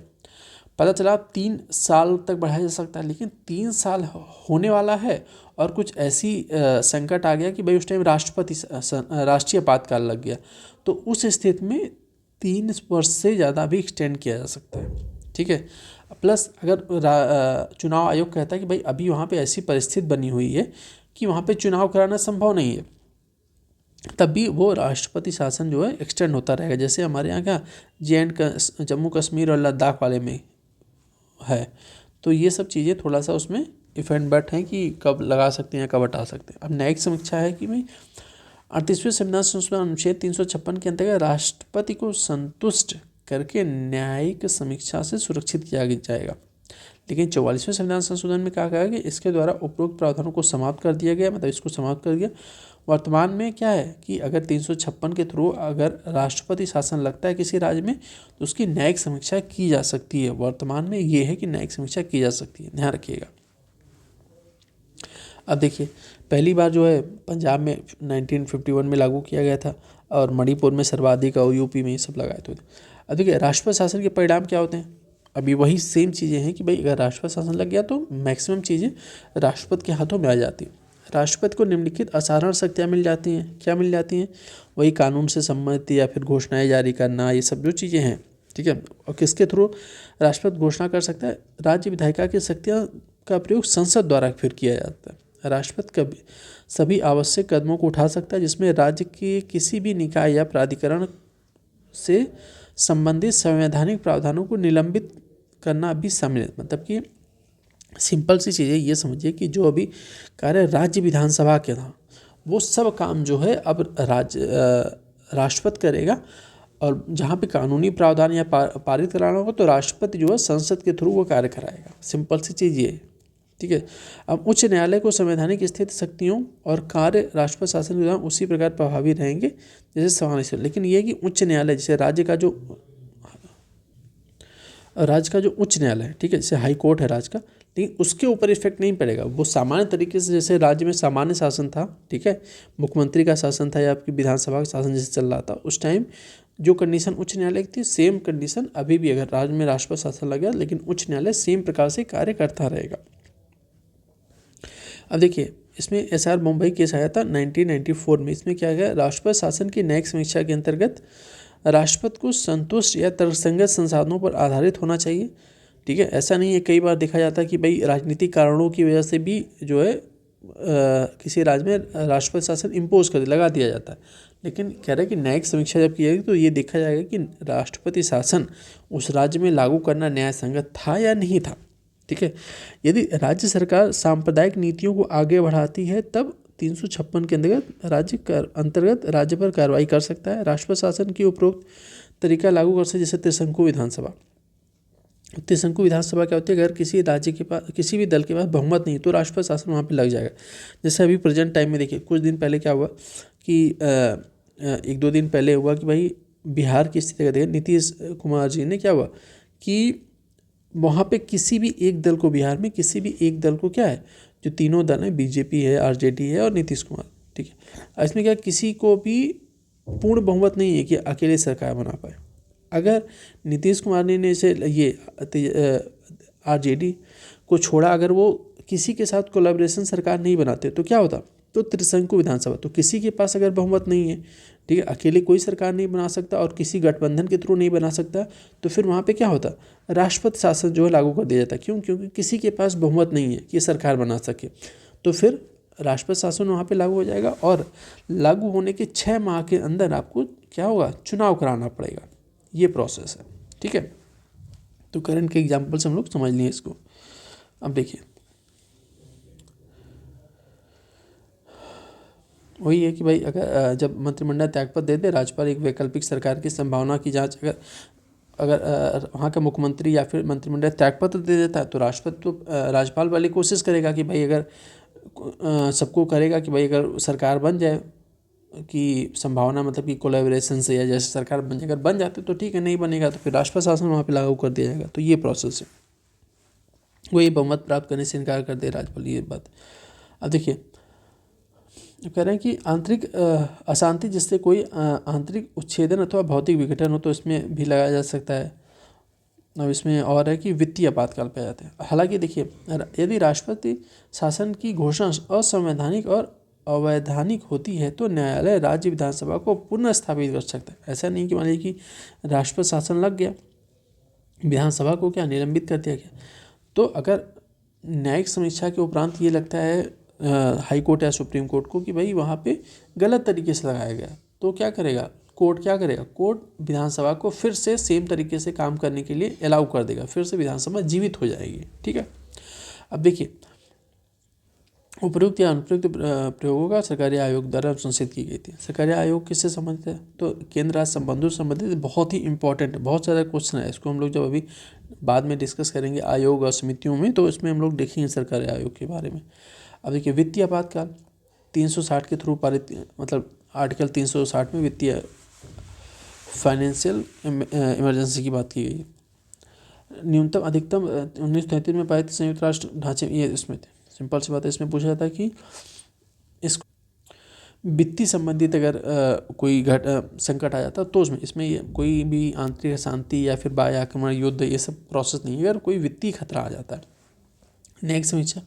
पता चला 3 साल तक बढ़ाया जा सकता है, लेकिन 3 साल होने वाला है और कुछ ऐसी संकट आ गया कि भाई उस टाइम राष्ट्रीय आपातकाल लग गया, तो उस स्थिति में 3 वर्ष से ज़्यादा भी एक्सटेंड किया जा सकता है, ठीक है। प्लस अगर चुनाव आयोग कहता है कि भाई अभी वहाँ पे ऐसी परिस्थिति बनी हुई है कि वहाँ पे चुनाव कराना संभव नहीं है, तब भी वो राष्ट्रपति शासन जो है एक्सटेंड होता रहेगा। जैसे हमारे यहाँ का जम्मू कश्मीर और लद्दाख वाले में है, तो ये सब चीज़ें थोड़ा सा उसमें इफ एंड बट हैं कि कब लगा सकते हैं कब हटा सकते हैं। अब न्यायिक समीक्षा है कि भाई 38वें संविधान संशोधन अनुच्छेद 356 के अंतर्गत राष्ट्रपति को संतुष्ट करके न्यायिक समीक्षा से सुरक्षित किया जाएगा, लेकिन 44वें संविधान संशोधन में कहा गया कि इसके द्वारा उपरोक्त प्रावधानों को समाप्त कर दिया गया, मतलब इसको समाप्त कर दिया। वर्तमान में क्या है कि अगर 356 के थ्रू अगर राष्ट्रपति शासन लगता है किसी राज्य में तो उसकी न्यायिक समीक्षा की जा सकती है। वर्तमान में ये है कि न्यायिक समीक्षा की जा सकती है, ध्यान रखिएगा। अब देखिए, पहली बार जो है पंजाब में 1951 में लागू किया गया था और मणिपुर में सर्वाधिक और यूपी में ये सब लगाए थे। अब देखिए राष्ट्रपति शासन के परिणाम क्या होते हैं, अभी वही सेम चीज़ें हैं कि भाई अगर राष्ट्रपति शासन लग गया तो मैक्सिमम चीज़ें राष्ट्रपति के हाथों में आ जाती हैं। राष्ट्रपति को निम्नलिखित असाधारण शक्तियाँ मिल जाती हैं, क्या मिल जाती हैं, वही कानून से संबंधित या फिर घोषणाएँ जारी करना, ये सब जो चीज़ें हैं, ठीक है। और किसके थ्रू राष्ट्रपति घोषणा कर सकता है, राज्य विधायिका की शक्तियाँ का प्रयोग संसद द्वारा फिर किया जाता है। राष्ट्रपति कभी सभी आवश्यक कदमों को उठा सकता है जिसमें राज्य के किसी भी निकाय या प्राधिकरण से संबंधित संवैधानिक प्रावधानों को निलंबित करना भी शामिल है। मतलब कि सिंपल सी चीज़ें ये समझिए कि जो अभी कार्य राज्य विधानसभा के था वो सब काम जो है अब राष्ट्रपति करेगा, और जहाँ पे कानूनी प्रावधान या पारित कराना होगा तो राष्ट्रपति जो है संसद के थ्रू वो कार्य कराएगा। सिंपल सी चीज़ ये, ठीक है। अब उच्च न्यायालय को संवैधानिक स्थित शक्तियों और कार्य राष्ट्रपति शासन के दौरान उसी प्रकार प्रभावी रहेंगे जैसे सामान्य, लेकिन ये कि उच्च न्यायालय जैसे राज्य का जो उच्च न्यायालय है, ठीक है, जैसे हाई कोर्ट है राज्य का, लेकिन उसके ऊपर इफेक्ट नहीं पड़ेगा। वो सामान्य तरीके से जैसे राज्य में सामान्य शासन था, ठीक है, मुख्यमंत्री का शासन था या आपकी विधानसभा का शासन जैसे चल रहा था उस टाइम, जो कंडीशन उच्च न्यायालय की थी सेम कंडीशन अभी भी, अगर राज्य में राष्ट्रपति शासन लग गया लेकिन उच्च न्यायालय सेम प्रकार से कार्य करता रहेगा। अब देखिए इसमें SR मुंबई केस आया था 1994 में। इसमें क्या गया, राष्ट्रपति शासन की न्यायिक समीक्षा के अंतर्गत राष्ट्रपति को संतुष्ट या तर्कसंगत संसाधनों पर आधारित होना चाहिए, ठीक है। ऐसा नहीं है, कई बार देखा जाता है कि भाई राजनीतिक कारणों की वजह से भी जो है किसी राज्य में राष्ट्रपति शासन इम्पोज कर लगा दिया जाता है, लेकिन कह रहा है कि न्यायिक समीक्षा जब की जाएगी तो ये देखा जाएगा कि राष्ट्रपति शासन उस राज्य में लागू करना न्याय संगत था या नहीं था, ठीक है। यदि राज्य सरकार सांप्रदायिक नीतियों को आगे बढ़ाती है तब 356 के अंतर्गत राज्य पर कार्रवाई कर सकता है। राष्ट्रपति शासन की उपरोक्त तरीका लागू कर सकते, जैसे त्रिशंकु विधानसभा। त्रिशंकु विधानसभा क्या होती है, अगर किसी राज्य के पास किसी भी दल के पास बहुमत नहीं तो राष्ट्रपति शासन वहाँ पे लग जाएगा। जैसे अभी प्रेजेंट टाइम में देखिए, कुछ दिन पहले क्या हुआ कि 1-2 दिन पहले हुआ कि भाई बिहार की स्थिति देखिए, नीतीश कुमार जी ने क्या हुआ कि वहाँ पे किसी भी एक दल को, बिहार में किसी भी एक दल को क्या है, जो तीनों दल हैं, बीजेपी है, आरजेडी है और नीतीश कुमार, ठीक है, इसमें क्या किसी को भी पूर्ण बहुमत नहीं है कि अकेले सरकार बना पाए। अगर नीतीश कुमार ने इसे ये आरजेडी को छोड़ा, अगर वो किसी के साथ कोलैबोरेशन सरकार नहीं बनाते तो क्या होता, तो त्रिशंकु विधानसभा, तो किसी के पास अगर बहुमत नहीं है, ठीक है, अकेले कोई सरकार नहीं बना सकता और किसी गठबंधन के थ्रू नहीं बना सकता, तो फिर वहाँ पे क्या होता, राष्ट्रपति शासन जो है लागू कर दिया जाता। क्यों, क्योंकि किसी के पास बहुमत नहीं है कि सरकार बना सके, तो फिर राष्ट्रपति शासन वहाँ पे लागू हो जाएगा और लागू होने के 6 माह के अंदर आपको क्या होगा, चुनाव कराना पड़ेगा। ये प्रोसेस है, ठीक है। तो करंट के एग्जाम्पल से हम लोग समझ लिए इसको। अब देखिए वही है कि भाई अगर जब मंत्रिमंडल त्यागपत्र दे दे राज्यपाल एक वैकल्पिक सरकार की संभावना की जांच अगर अगर वहाँ का मुख्यमंत्री या फिर मंत्रिमंडल त्यागपत्र दे देता है तो राष्ट्रपति तो राज्यपाल वाली कोशिश करेगा कि भाई अगर सबको करेगा कि भाई अगर सरकार बन जाए कि संभावना मतलब कि कोलैबोरेशन से या जैसे सरकार बन जाए, अगर बन जाते तो ठीक है, नहीं बनेगा तो फिर राष्ट्रपति शासन वहाँ पे लागू कर दिया जाएगा। तो ये प्रोसेस है, वही बहुमत प्राप्त करने से इनकार कर दे राज्यपाल, ये बात। अब देखिए कह रहे हैं कि आंतरिक अशांति जिससे कोई आंतरिक उच्छेदन अथवा भौतिक विघटन हो तो इसमें भी लगाया जा सकता है। अब इसमें और है कि वित्तीय आपातकाल पे आ जाते हैं। हालांकि देखिए यदि राष्ट्रपति शासन की घोषणा असंवैधानिक और अवैधानिक होती है तो न्यायालय राज्य विधानसभा को पुनः स्थापित कर सकता है। ऐसा नहीं कि मान लीजिए कि राष्ट्रपति शासन लग गया, विधानसभा को क्या निलंबित कर दिया गया, तो अगर न्यायिक समीक्षा के उपरांत ये लगता है हाई कोर्ट या सुप्रीम कोर्ट को कि भाई वहाँ पे गलत तरीके से लगाया गया, तो क्या करेगा कोर्ट, क्या करेगा कोर्ट, विधानसभा को फिर से सेम तरीके से काम करने के लिए अलाउ कर देगा, फिर से विधानसभा जीवित हो जाएगी। ठीक है। अब देखिए उपयुक्त या अनुपयुक्त प्रयोगों का सरकारी आयोग द्वारा संशोधित की गई थी। सरकारी आयोग किससे संबंधित है, तो केंद्र राज्य संबंधों से संबंधित, बहुत ही इंपॉर्टेंट है, बहुत सारा क्वेश्चन है। इसको हम लोग जब अभी बाद में डिस्कस करेंगे आयोग और समितियों में, तो इसमें हम लोग देखेंगे सरकारी आयोग के बारे में। अब देखिए वित्तीय आपातकाल 360 के थ्रू पारित, मतलब आर्टिकल 360 में वित्तीय फाइनेंशियल इमरजेंसी की बात की गई है। न्यूनतम अधिकतम 1933 में पारित संयुक्त राष्ट्र ढांचे, ये इसमें थे। सिंपल सी बात है, इसमें पूछा जाता है कि इस वित्तीय संबंधित अगर कोई संकट आ जाता तो इसमें ये कोई भी आंतरिक अशांति या फिर बाह्य आक्रमण, युद्ध, ये सब प्रोसेस नहीं है। अगर कोई वित्तीय खतरा आ जाता है, न्यायिक समीक्षा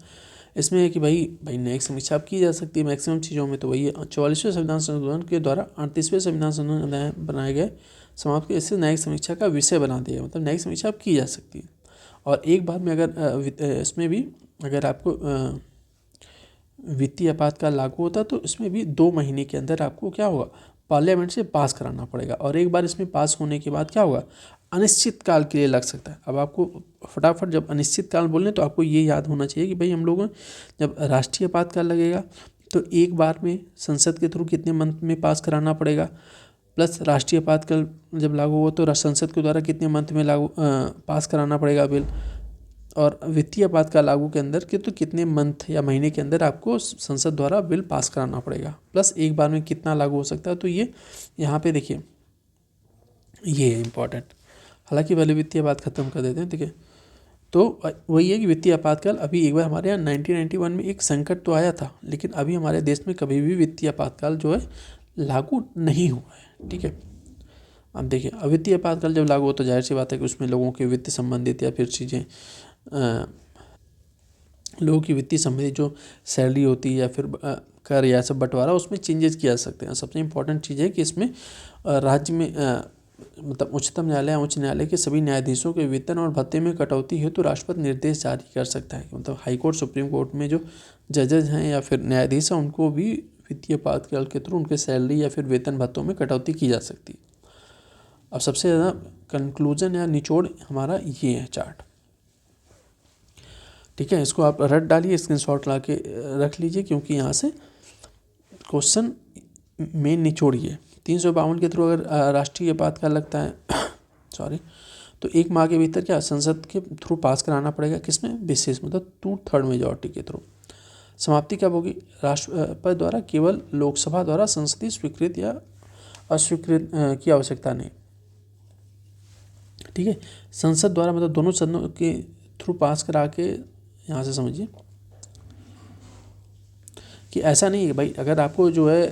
इसमें है कि भाई न्यायिक समीक्षा आप की जा सकती है मैक्सिमम चीज़ों में। तो वही 44वें संविधान संशोधन के द्वारा 38वें संविधान संशोधन बनाए गए समाप्त के, इससे न्यायिक समीक्षा का विषय बना दिया, मतलब न्यायिक समीक्षा आप की जा सकती है। और एक बार में अगर इसमें भी अगर आपको वित्तीय आपातकाल लागू होता तो इसमें भी 2 महीने के अंदर आपको क्या होगा, पार्लियामेंट से पास कराना पड़ेगा। और एक बार इसमें पास होने के बाद क्या होगा, अनिश्चित काल के लिए लग सकता है। अब आपको फटाफट जब अनिश्चित काल बोलें तो आपको ये याद होना चाहिए कि भाई हम लोगों जब राष्ट्रीय आपातकाल लगेगा तो एक बार में संसद के थ्रू कितने मंथ में पास कराना पड़ेगा, प्लस राष्ट्रीय आपातकाल जब लागू हो तो संसद के द्वारा कितने मंथ में लागू पास कराना पड़ेगा बिल, और वित्तीय आपातकाल लागू के अंदर कि तो कितने मंथ या महीने के अंदर आपको संसद द्वारा बिल पास कराना पड़ेगा, प्लस एक बार में कितना लागू हो सकता है। तो ये यहाँ पे देखिए ये है इम्पॉर्टेंट। हालांकि पहले वित्तीय आपात खत्म कर देते हैं, ठीक है। तो वही है कि वित्तीय आपातकाल अभी एक बार हमारे यहाँ 1991 में एक संकट तो आया था, लेकिन अभी हमारे देश में कभी भी वित्तीय आपातकाल जो है लागू नहीं हुआ है। ठीक है। अब देखिए वित्तीय आपातकाल जब लागू हो तो जाहिर सी बात है कि उसमें लोगों के वित्त संबंधित या फिर चीज़ें लोगों की वित्तीय संबंधित जो सैलरी होती है या फिर कर या सब बंटवारा, उसमें चेंजेस किया जा सकते हैं। सबसे इम्पोर्टेंट चीज़ है कि इसमें राज्य में मतलब उच्चतम न्यायालय, उच्च न्यायालय के सभी न्यायाधीशों के वेतन और भत्ते में कटौती है तो राष्ट्रपति निर्देश जारी कर सकता है। मतलब हाई कोर्ट, सुप्रीम कोर्ट में जो जजेज हैं या फिर न्यायाधीश हैं, उनको भी वित्तीय आपातकाल के थ्रू उनके सैलरी या फिर वेतन भत्तों में कटौती की जा सकती है। अब सबसे ज़्यादा कंक्लूजन या निचोड़ हमारा ये है चार्ट। ठीक है, इसको आप रट डालिए, स्क्रीनशॉट ला के रख लीजिए, क्योंकि यहाँ से क्वेश्चन में निचोड़िए। 352 के थ्रू अगर राष्ट्रीय आपातकाल लगता है तो 1 माह के भीतर क्या संसद के थ्रू पास कराना पड़ेगा, किसमें, विशेष मतलब 2/3 मेजॉरिटी के थ्रू। समाप्ति कब होगी, राष्ट्रपति द्वारा केवल लोकसभा द्वारा संसदीय स्वीकृत या अस्वीकृत की आवश्यकता नहीं। ठीक है, संसद द्वारा मतलब दोनों सदनों के थ्रू पास करा के, यहाँ से समझिए कि ऐसा नहीं है भाई अगर आपको जो है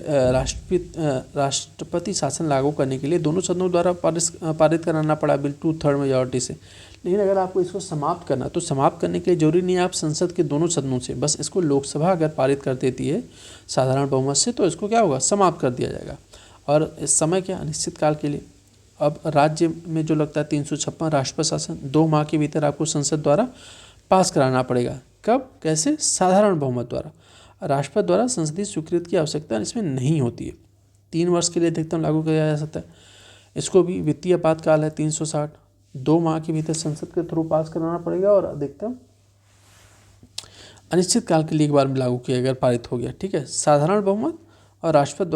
राष्ट्रपति शासन लागू करने के लिए दोनों सदनों द्वारा पारित कराना पड़ा बिल 2/3 मेजॉरिटी से, लेकिन अगर आपको इसको समाप्त करना तो समाप्त करने के लिए जरूरी नहीं है आप संसद के दोनों सदनों से, बस इसको लोकसभा अगर पारित कर देती है साधारण बहुमत से तो इसको क्या होगा, समाप्त कर दिया जाएगा। और इस समय क्या, अनिश्चित काल के लिए। अब राज्य में जो लगता है 356 राष्ट्रपति शासन 2 माह के भीतर आपको संसद द्वारा पास कराना पड़ेगा। कब, कैसे, साधारण बहुमत द्वारा। राष्ट्रपति द्वारा संसदीय स्वीकृति की आवश्यकता इसमें नहीं होती है। 3 वर्ष के लिए अधिकतम लागू किया जा सकता है। इसको भी वित्तीय आपातकाल है 360, 2 माह के भीतर संसद के थ्रू पास कराना पड़ेगा और अधिकतम अनिश्चित काल के लिए एक बार में लागू किया अगर पारित हो गया। ठीक है, साधारण बहुमत और राष्ट्रपति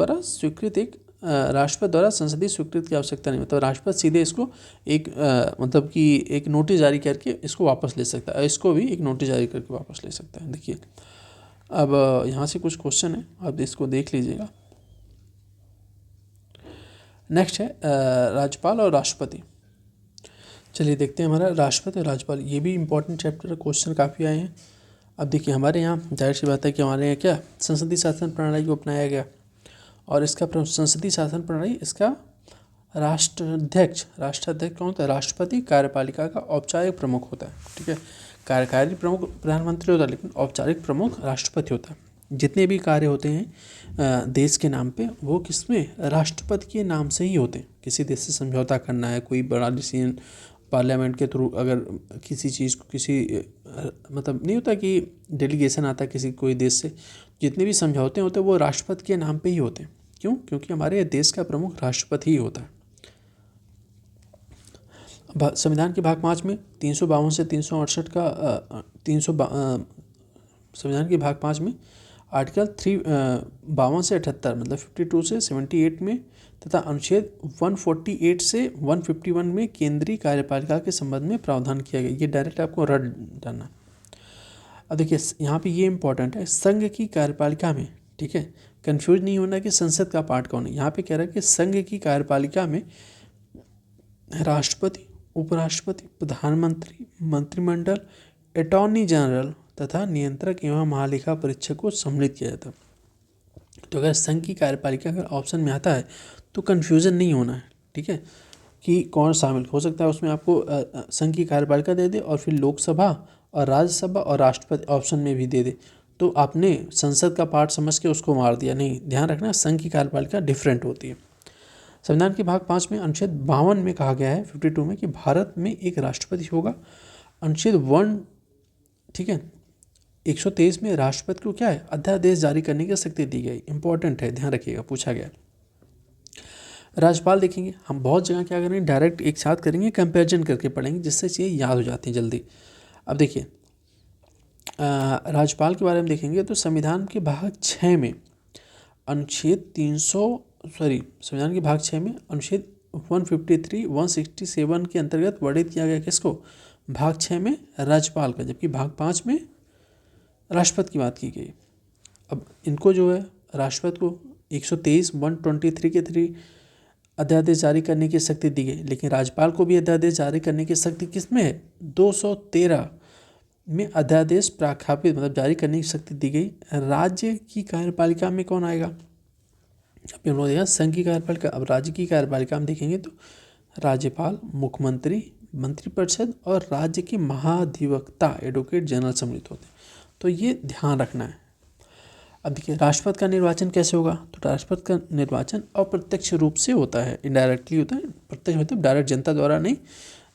द्वारा संसदीय स्वीकृति की आवश्यकता नहीं, मतलब राष्ट्रपति सीधे इसको एक मतलब कि एक नोटिस जारी करके इसको वापस ले सकता है, इसको भी एक नोटिस जारी करके वापस ले सकता है। देखिए अब यहाँ से कुछ क्वेश्चन है, आप इसको देख लीजिएगा। नेक्स्ट है राज्यपाल और राष्ट्रपति। चलिए देखते हैं हमारा राष्ट्रपति और राज्यपाल, ये भी इंपॉर्टेंट चैप्टर है, क्वेश्चन काफ़ी आए हैं। अब देखिए हमारे यहाँ जाहिर सी बात है कि हमारे यहाँ क्या संसदीय शासन प्रणाली को अपनाया गया, और इसका संसदीय शासन प्रणाली इसका राष्ट्राध्यक्ष कौन होता है? राष्ट्रपति कार्यपालिका का औपचारिक प्रमुख होता है। ठीक है, कार्यकारी प्रमुख प्रधानमंत्री होता है, लेकिन औपचारिक प्रमुख राष्ट्रपति होता है। जितने भी कार्य होते हैं देश के नाम पे, वो किसमें? राष्ट्रपति के नाम से ही होते हैं। किसी देश से समझौता करना है, कोई बड़ा डिसीजन पार्लियामेंट के थ्रू, अगर किसी चीज़ को किसी मतलब नहीं होता कि डेलीगेशन आता है किसी कोई देश से, जितने भी समझौते होते हैं वो राष्ट्रपति के नाम पे ही होते हैं। क्यों? क्योंकि हमारे देश का प्रमुख राष्ट्रपति ही होता है। संविधान के भाग 5 में 352 से 368 का संविधान के भाग 5 में आर्टिकल 52 से 78 मतलब 52 से 78 में, तथा अनुच्छेद 148 से 151 में केंद्रीय कार्यपालिका के संबंध में प्रावधान किया गया। ये डायरेक्ट आपको रट डालना। अब देखिए यहाँ पे ये इंपॉर्टेंट है, संघ की कार्यपालिका में, ठीक है, कंफ्यूज नहीं होना कि संसद का पार्ट कौन है। यहाँ पे कह रहा है कि संघ की कार्यपालिका में राष्ट्रपति, उपराष्ट्रपति, प्रधानमंत्री, मंत्रिमंडल, अटॉर्नी जनरल तथा नियंत्रक एवं महालेखा परीक्षक को सम्मिलित किया जाता है। तो अगर संघ की कार्यपालिका अगर ऑप्शन में आता है तो कन्फ्यूज़न नहीं होना है। ठीक है, कि कौन शामिल हो सकता है उसमें, आपको संघ की कार्यपालिका दे दे और फिर लोकसभा और राज्यसभा और राष्ट्रपति ऑप्शन में भी दे दे, तो आपने संसद का पार्ट समझ के उसको मार दिया। नहीं, ध्यान रखना संघ की कार्यपालिका डिफरेंट होती है। संविधान के भाग 5 में अनुच्छेद 52 में कहा गया है 52 में कि भारत में एक राष्ट्रपति होगा। अनुच्छेद 1, ठीक है, 123 में राष्ट्रपति को क्या है? अध्यादेश जारी करने की शक्ति दी गई। इंपॉर्टेंट है, ध्यान रखिएगा, पूछा गया। राज्यपाल देखेंगे हम बहुत जगह क्या करेंगे, डायरेक्ट एक साथ करेंगे, कंपैरिजन करके पढ़ेंगे, जिससे चीज़ें याद हो जाती हैं जल्दी। अब देखिए राज्यपाल के बारे में देखेंगे तो संविधान के भाग 6 में अनुच्छेद संविधान के भाग 6 में अनुच्छेद 153, 167 के अंतर्गत वर्णित किया गया किसको? भाग 6 में राज्यपाल का, जबकि भाग 5 में राष्ट्रपति की बात की गई। अब इनको जो है राष्ट्रपति को 123, 123 के 3 अध्यादेश जारी करने की शक्ति दी गई, लेकिन राज्यपाल को भी अध्यादेश जारी करने की शक्ति किसमें है? 213 में अध्यादेश प्रख्यापित मतलब जारी करने की शक्ति दी गई। राज्य की कार्यपालिका में कौन आएगा? अभी हम लोग देखा संघ की कार्यपालिका। अब राज्य की कार्यपालिका में देखेंगे तो राज्यपाल, मुख्यमंत्री, मंत्रिपरिषद और राज्य के महाधिवक्ता एडवोकेट जनरल सम्मिलित होते हैं। तो ये ध्यान रखना है। अब देखिए राष्ट्रपति का निर्वाचन कैसे होगा? तो राष्ट्रपति का निर्वाचन अप्रत्यक्ष रूप से होता है, इनडायरेक्टली होता है। प्रत्यक्ष मतलब डायरेक्ट जनता द्वारा नहीं,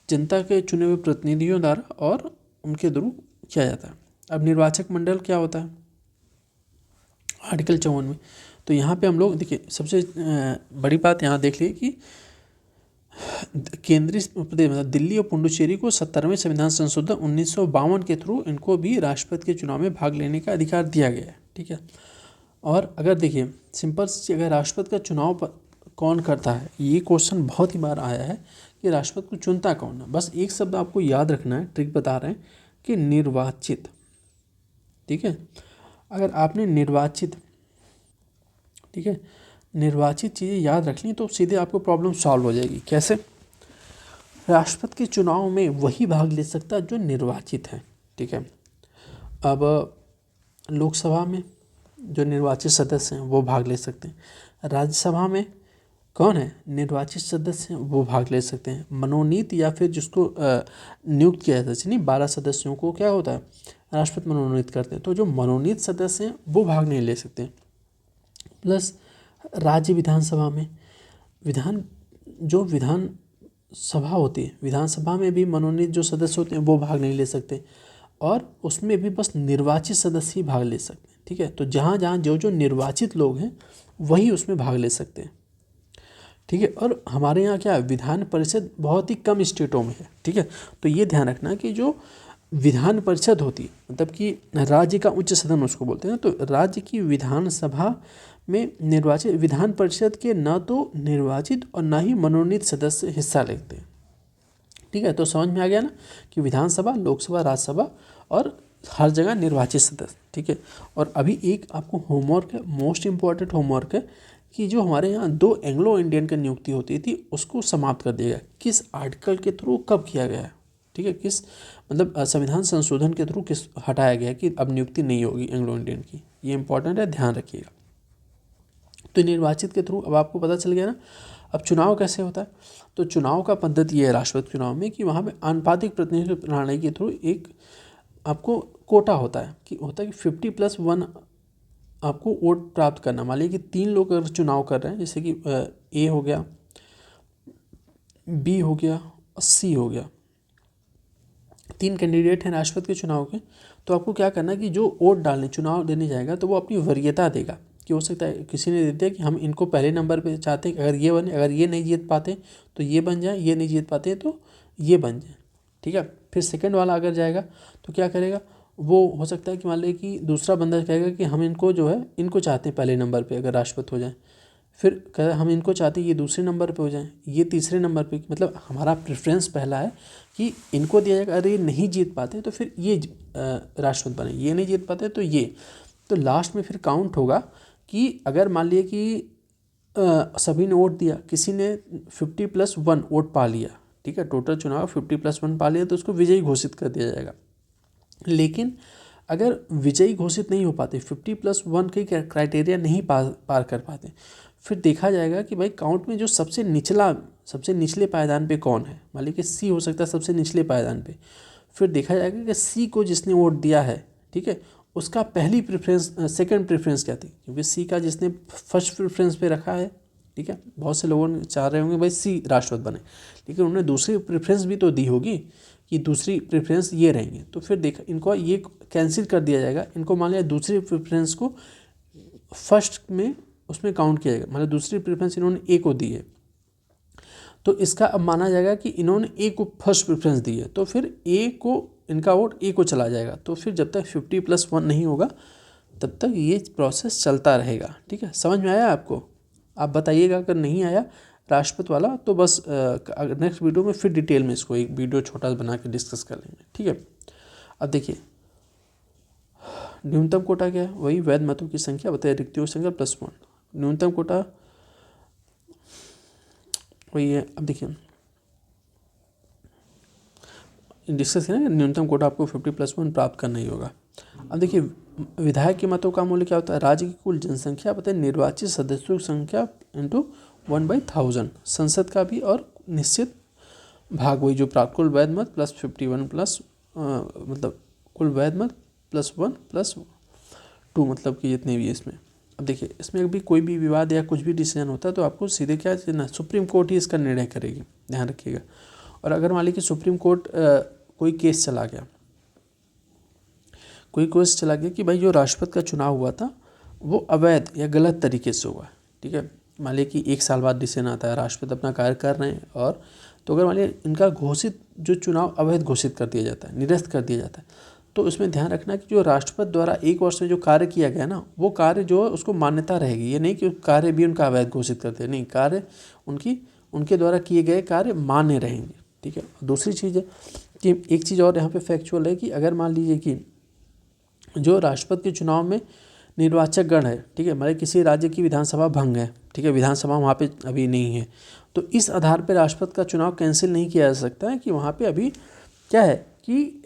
जनता के चुने हुए प्रतिनिधियों द्वारा और उनके थ्रू किया जाता है। अब निर्वाचक मंडल क्या होता है? आर्टिकल 54 में। तो यहाँ पे हम लोग देखिए सबसे बड़ी बात यहाँ देख लिए कि केंद्रीय प्रदेश मतलब दिल्ली और पुडुचेरी को 70वें संविधान संशोधन 1952 के थ्रू इनको भी राष्ट्रपति के चुनाव में भाग लेने का अधिकार दिया गया है। ठीक है, और अगर देखिए सिंपल सी, अगर राष्ट्रपति का चुनाव कौन करता है, ये क्वेश्चन बहुत ही बार आया है कि राष्ट्रपति को चुनता कौन है। बस एक शब्द आपको याद रखना है, ट्रिक बता रहे हैं कि निर्वाचित। ठीक है, अगर आपने निर्वाचित, ठीक है, निर्वाचित चीज़ें याद रख ली तो सीधे आपको प्रॉब्लम सॉल्व हो जाएगी। कैसे? राष्ट्रपति के चुनाव में वही भाग ले सकता है जो निर्वाचित है। ठीक है, अब लोकसभा में जो निर्वाचित सदस्य हैं वो भाग ले सकते हैं। राज्यसभा में कौन है? निर्वाचित सदस्य हैं, वो भाग ले सकते हैं। मनोनीत या फिर जिसको नियुक्त किया जाता है, नहीं 12 सदस्यों को क्या होता है? राष्ट्रपति मनोनीत करते हैं। तो जो मनोनीत सदस्य हैं वो भाग नहीं ले सकते। प्लस राज्य विधानसभा में विधान सभा होती है, विधानसभा में भी मनोनीत जो सदस्य होते हैं वो भाग नहीं ले सकते, और उसमें भी बस निर्वाचित सदस्य ही भाग ले सकते हैं। ठीक है, तो जहाँ जहाँ जो निर्वाचित लोग हैं वही उसमें भाग ले सकते हैं। ठीक है, और हमारे यहाँ क्या है, विधान परिषद बहुत ही कम स्टेटों में है। ठीक है, तो ये ध्यान रखना कि जो विधान परिषद होती है, मतलब कि राज्य का उच्च सदन उसको बोलते हैं। तो राज्य की विधानसभा में निर्वाचित विधान परिषद के न तो निर्वाचित और न ही मनोनीत सदस्य हिस्सा लेते हैं। ठीक है, तो समझ में आ गया ना कि विधानसभा, लोकसभा, राज्यसभा और हर जगह निर्वाचित सदस्य। ठीक है, और अभी एक आपको होमवर्क है, मोस्ट इम्पॉर्टेंट होमवर्क है कि जो हमारे यहाँ 2 एंग्लो इंडियन की नियुक्ति होती थी उसको समाप्त कर दिया गया। किस आर्टिकल के थ्रू कब किया गया है? ठीक है, किस मतलब संविधान संशोधन के थ्रू किस हटाया गया कि अब नियुक्ति नहीं होगी एंग्लो इंडियन की। ये इंपॉर्टेंट है, ध्यान रखिएगा। तो निर्वाचित के थ्रू अब आपको पता चल गया ना। अब चुनाव कैसे होता है? तो चुनाव का पद्धति ये है राष्ट्रपति चुनाव में कि वहाँ पे आनुपातिक प्रतिनिधित्व प्रणाली के थ्रू एक आपको कोटा होता है कि 50+1 आपको वोट प्राप्त करना। मान लीजिए कि 3 लोग अगर चुनाव कर रहे हैं, जैसे कि ए हो गया, बी हो गया और सी हो गया, 3 कैंडिडेट हैं राष्ट्रपति के चुनाव के। तो आपको क्या करना है कि जो वोट डालने चुनाव देने जाएगा तो वो अपनी वरीयता देगा कि हो सकता है किसी ने दे दिया कि हम इनको पहले नंबर पे चाहते हैं, अगर ये बने, अगर ये नहीं जीत पाते तो ये बन जाए, ये नहीं जीत पाते तो ये बन जाए। ठीक है, फिर सेकंड वाला अगर जाएगा तो क्या करेगा, वो हो सकता है कि मान लीजिए कि दूसरा बंदा कहेगा कि हम इनको जो है इनको चाहते हैं पहले नंबर पे अगर राष्ट्रपति हो जाए, फिर कह हम इनको चाहते हैं ये दूसरे नंबर पे हो जाए, ये तीसरे नंबर पे, मतलब हमारा प्रेफरेंस पहला है कि इनको दिया जाएगा। अगर ये नहीं जीत पाते तो फिर ये राष्ट्रपति बने, ये नहीं जीत पाते तो ये। तो लास्ट में फिर काउंट होगा कि अगर मान लिया कि सभी ने वोट दिया, किसी ने 50+1 वोट पा लिया, ठीक है, टोटल चुनाव 50+1 पा लिया तो उसको विजयी घोषित कर दिया जाएगा। लेकिन अगर विजयी घोषित नहीं हो पाते, 50+1 के क्राइटेरिया नहीं पार कर पाते, फिर देखा जाएगा कि भाई काउंट में जो सबसे निचले पायदान पे कौन है। मान लीजिए कि सी हो सकता है सबसे निचले पायदान पे, फिर देखा जाएगा कि सी को जिसने वोट दिया है, ठीक है, उसका पहली प्रेफरेंस सेकंड प्रेफरेंस क्या थी, क्योंकि सी का जिसने फर्स्ट प्रेफरेंस पे रखा है, ठीक है, बहुत से लोगों ने चाह रहे होंगे भाई सी राष्ट्रपति बने, लेकिन उन्होंने दूसरी प्रेफरेंस भी तो दी होगी कि दूसरी प्रेफरेंस ये रहेंगे। तो फिर देखा इनको ये कैंसिल कर दिया जाएगा, इनको मान लिया दूसरी प्रेफरेंस को फर्स्ट में उसमें काउंट किया जाएगा, मतलब दूसरी प्रेफरेंस इन्होंने ए को दी है तो इसका अब माना जाएगा कि इन्होंने ए को फर्स्ट प्रेफरेंस दी है, तो फिर ए को इनका वोट ए को चला जाएगा। तो फिर जब तक 50+1 नहीं होगा तब तक ये प्रोसेस चलता रहेगा। ठीक है, समझ में आया आपको? आप बताइएगा अगर नहीं आया राष्ट्रपति वाला तो बस नेक्स्ट वीडियो में फिर डिटेल में इसको एक वीडियो छोटा बना के डिस्कस कर लेंगे। ठीक है, अब देखिए न्यूनतम कोटा क्या है, वही वैध मतों की संख्या बताइए रिक्तियों की संख्या +1। न्यूनतम कोटा वही है। अब देखिए डिस्कस करें, न्यूनतम कोटा आपको 50+1 प्राप्त करना ही होगा। अब देखिए विधायक के मतों का मूल्य क्या होता है, राज्य की कुल जनसंख्या बताइए निर्वाचित सदस्यों की संख्या इंटू 1/1000, संसद का भी और निश्चित भाग वही जो प्राप्त कुल वैध मत प्लस 51 प्लस मतलब कुल वैध मत +1 + 2 मतलब कि जितने भी है इसमें। अब देखिए इसमें भी कोई भी विवाद या कुछ भी डिसीजन होता है तो आपको सीधे क्या ना सुप्रीम कोर्ट ही इसका निर्णय करेगी, ध्यान रखिएगा। और अगर मान लीजिए कि सुप्रीम कोर्ट कोई केस चला गया कि भाई जो राष्ट्रपति का चुनाव हुआ था वो अवैध या गलत तरीके से हुआ, ठीक है, मान लीजिए कि 1 साल बाद डिसीजन आता है राष्ट्रपति अपना कार्य कर रहे हैं और तो अगर मान लीजिए इनका घोषित जो चुनाव अवैध घोषित कर दिया जाता है, निरस्त कर दिया जाता है, तो इसमें ध्यान रखना कि जो राष्ट्रपति द्वारा 1 वर्ष में जो कार्य किया गया ना वो कार्य जो है उसको मान्यता रहेगी। ये नहीं कि कार्य भी उनका अवैध घोषित करते हैं, नहीं, कार्य उनके द्वारा किए गए कार्य मान्य रहेंगे। ठीक है, दूसरी चीज़ है कि एक चीज़ और यहाँ पे फैक्चुअल है कि अगर मान लीजिए कि जो राष्ट्रपति के चुनाव में निर्वाचक गण है, ठीक है, मतलब किसी राज्य की विधानसभा भंग है, ठीक है, विधानसभा वहाँ पे अभी नहीं है, तो इस आधार पर राष्ट्रपति का चुनाव कैंसिल नहीं किया जा सकता है कि वहाँ पे अभी क्या है कि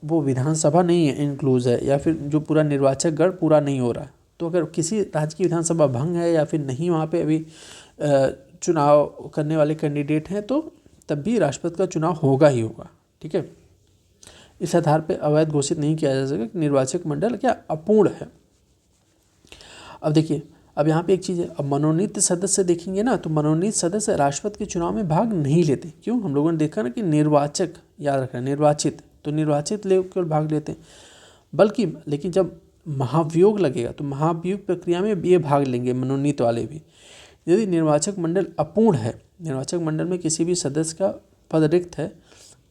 वो विधानसभा नहीं है इंक्लूज है या फिर जो पूरा निर्वाचक गण पूरा नहीं हो रहा है। तो अगर किसी राज्य की विधानसभा भंग है या फिर नहीं वहाँ पे अभी चुनाव करने वाले कैंडिडेट हैं तो तब भी राष्ट्रपति का चुनाव होगा ही होगा। ठीक है, इस आधार पे अवैध घोषित नहीं किया जा सकता कि निर्वाचक मंडल क्या अपूर्ण है। अब देखिए अब यहाँ पे एक चीज़ है, अब मनोनीत सदस्य देखेंगे ना तो मनोनीत सदस्य राष्ट्रपति के चुनाव में भाग नहीं लेते। क्यों? हम लोगों ने देखा ना कि निर्वाचक, याद रखना निर्वाचित, तो निर्वाचित केवल भाग लेते हैं, बल्कि लेकिन जब महाभियोग लगेगा तो महाभियोग प्रक्रिया में ये भाग लेंगे मनोनीत वाले भी। यदि निर्वाचक मंडल अपूर्ण है, निर्वाचक मंडल में किसी भी सदस्य का पद रिक्त है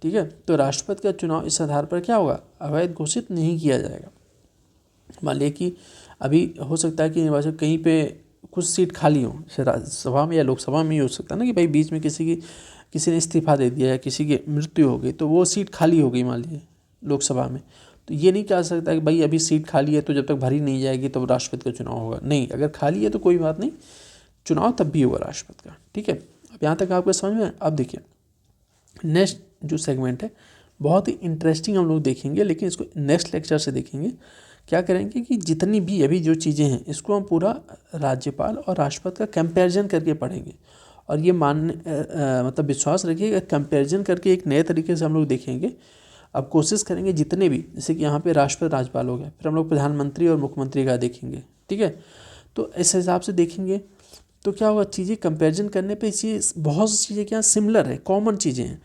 ठीक है। तो राष्ट्रपति का चुनाव इस आधार पर क्या होगा, अवैध घोषित नहीं किया जाएगा। मान लिया कि अभी हो सकता है कि निर्वाचन कहीं पे कुछ सीट खाली हो, राज्यसभा में या लोकसभा में ही हो सकता है ना कि भाई बीच में किसी ने इस्तीफा दे दिया या किसी की मृत्यु हो गई तो वो सीट खाली हो गई मान लीजिए लोकसभा में, तो ये नहीं कह सकता कि भाई अभी सीट खाली है तो जब तक भरी नहीं जाएगी तो राष्ट्रपति का चुनाव होगा। नहीं, अगर खाली है तो कोई बात नहीं, चुनाव तब भी होगा राष्ट्रपति का। ठीक है, अब यहाँ तक आपको समझ में। अब देखिए नेक्स्ट जो सेगमेंट है बहुत ही इंटरेस्टिंग हम लोग देखेंगे, लेकिन इसको नेक्स्ट लेक्चर से देखेंगे। क्या करेंगे कि जितनी भी अभी जो चीज़ें हैं इसको हम पूरा राज्यपाल और राष्ट्रपति का कंपैरिजन करके पढ़ेंगे। और ये मतलब विश्वास रखिएगा, कंपैरिजन करके एक नए तरीके से हम लोग देखेंगे। अब कोशिश करेंगे जितने भी, जैसे कि यहाँ पे राष्ट्रपति राज्यपाल हो गया, फिर हम लोग प्रधानमंत्री और मुख्यमंत्री का देखेंगे। ठीक है, तो इस हिसाब से देखेंगे तो क्या होगा, चीज़ें कंपैरिजन करने पे चीज़ बहुत सी चीज़ें क्या सिमिलर है, कॉमन चीज़ें हैं,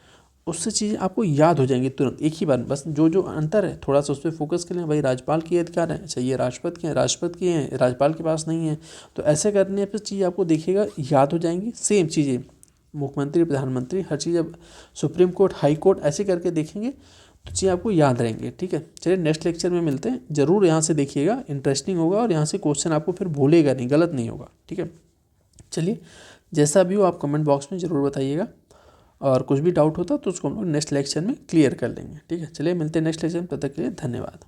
उससे चीज़ें आपको याद हो जाएंगी तुरंत एक ही बार। बस जो जो अंतर है थोड़ा सा उस पर फोकस कर लें। भाई राज्यपाल के अधिकार हैं, अच्छा ये राष्ट्रपति के हैं, राष्ट्रपति के हैं, राज्यपाल के पास नहीं है, तो ऐसे करने पर चीज़ आपको देखिएगा याद हो जाएंगी। सेम चीज़ें मुख्यमंत्री, प्रधानमंत्री, हर चीज़ अब सुप्रीम कोर्ट, हाई कोर्ट ऐसे करके देखेंगे तो चीज़ें आपको याद रहेंगे। ठीक है, चलिए नेक्स्ट लेक्चर में मिलते हैं। ज़रूर यहाँ से देखिएगा, इंटरेस्टिंग होगा और यहाँ से क्वेश्चन आपको फिर भूलेगा नहीं, गलत नहीं होगा। ठीक है, चलिए जैसा भी हो आप कमेंट बॉक्स में ज़रूर बताइएगा, और कुछ भी डाउट होता तो उसको हम लोग नेक्स्ट लेक्चर में क्लियर कर लेंगे। ठीक है, चलिए मिलते हैं नेक्स्ट लेक्चर में, तब तक के लिए धन्यवाद।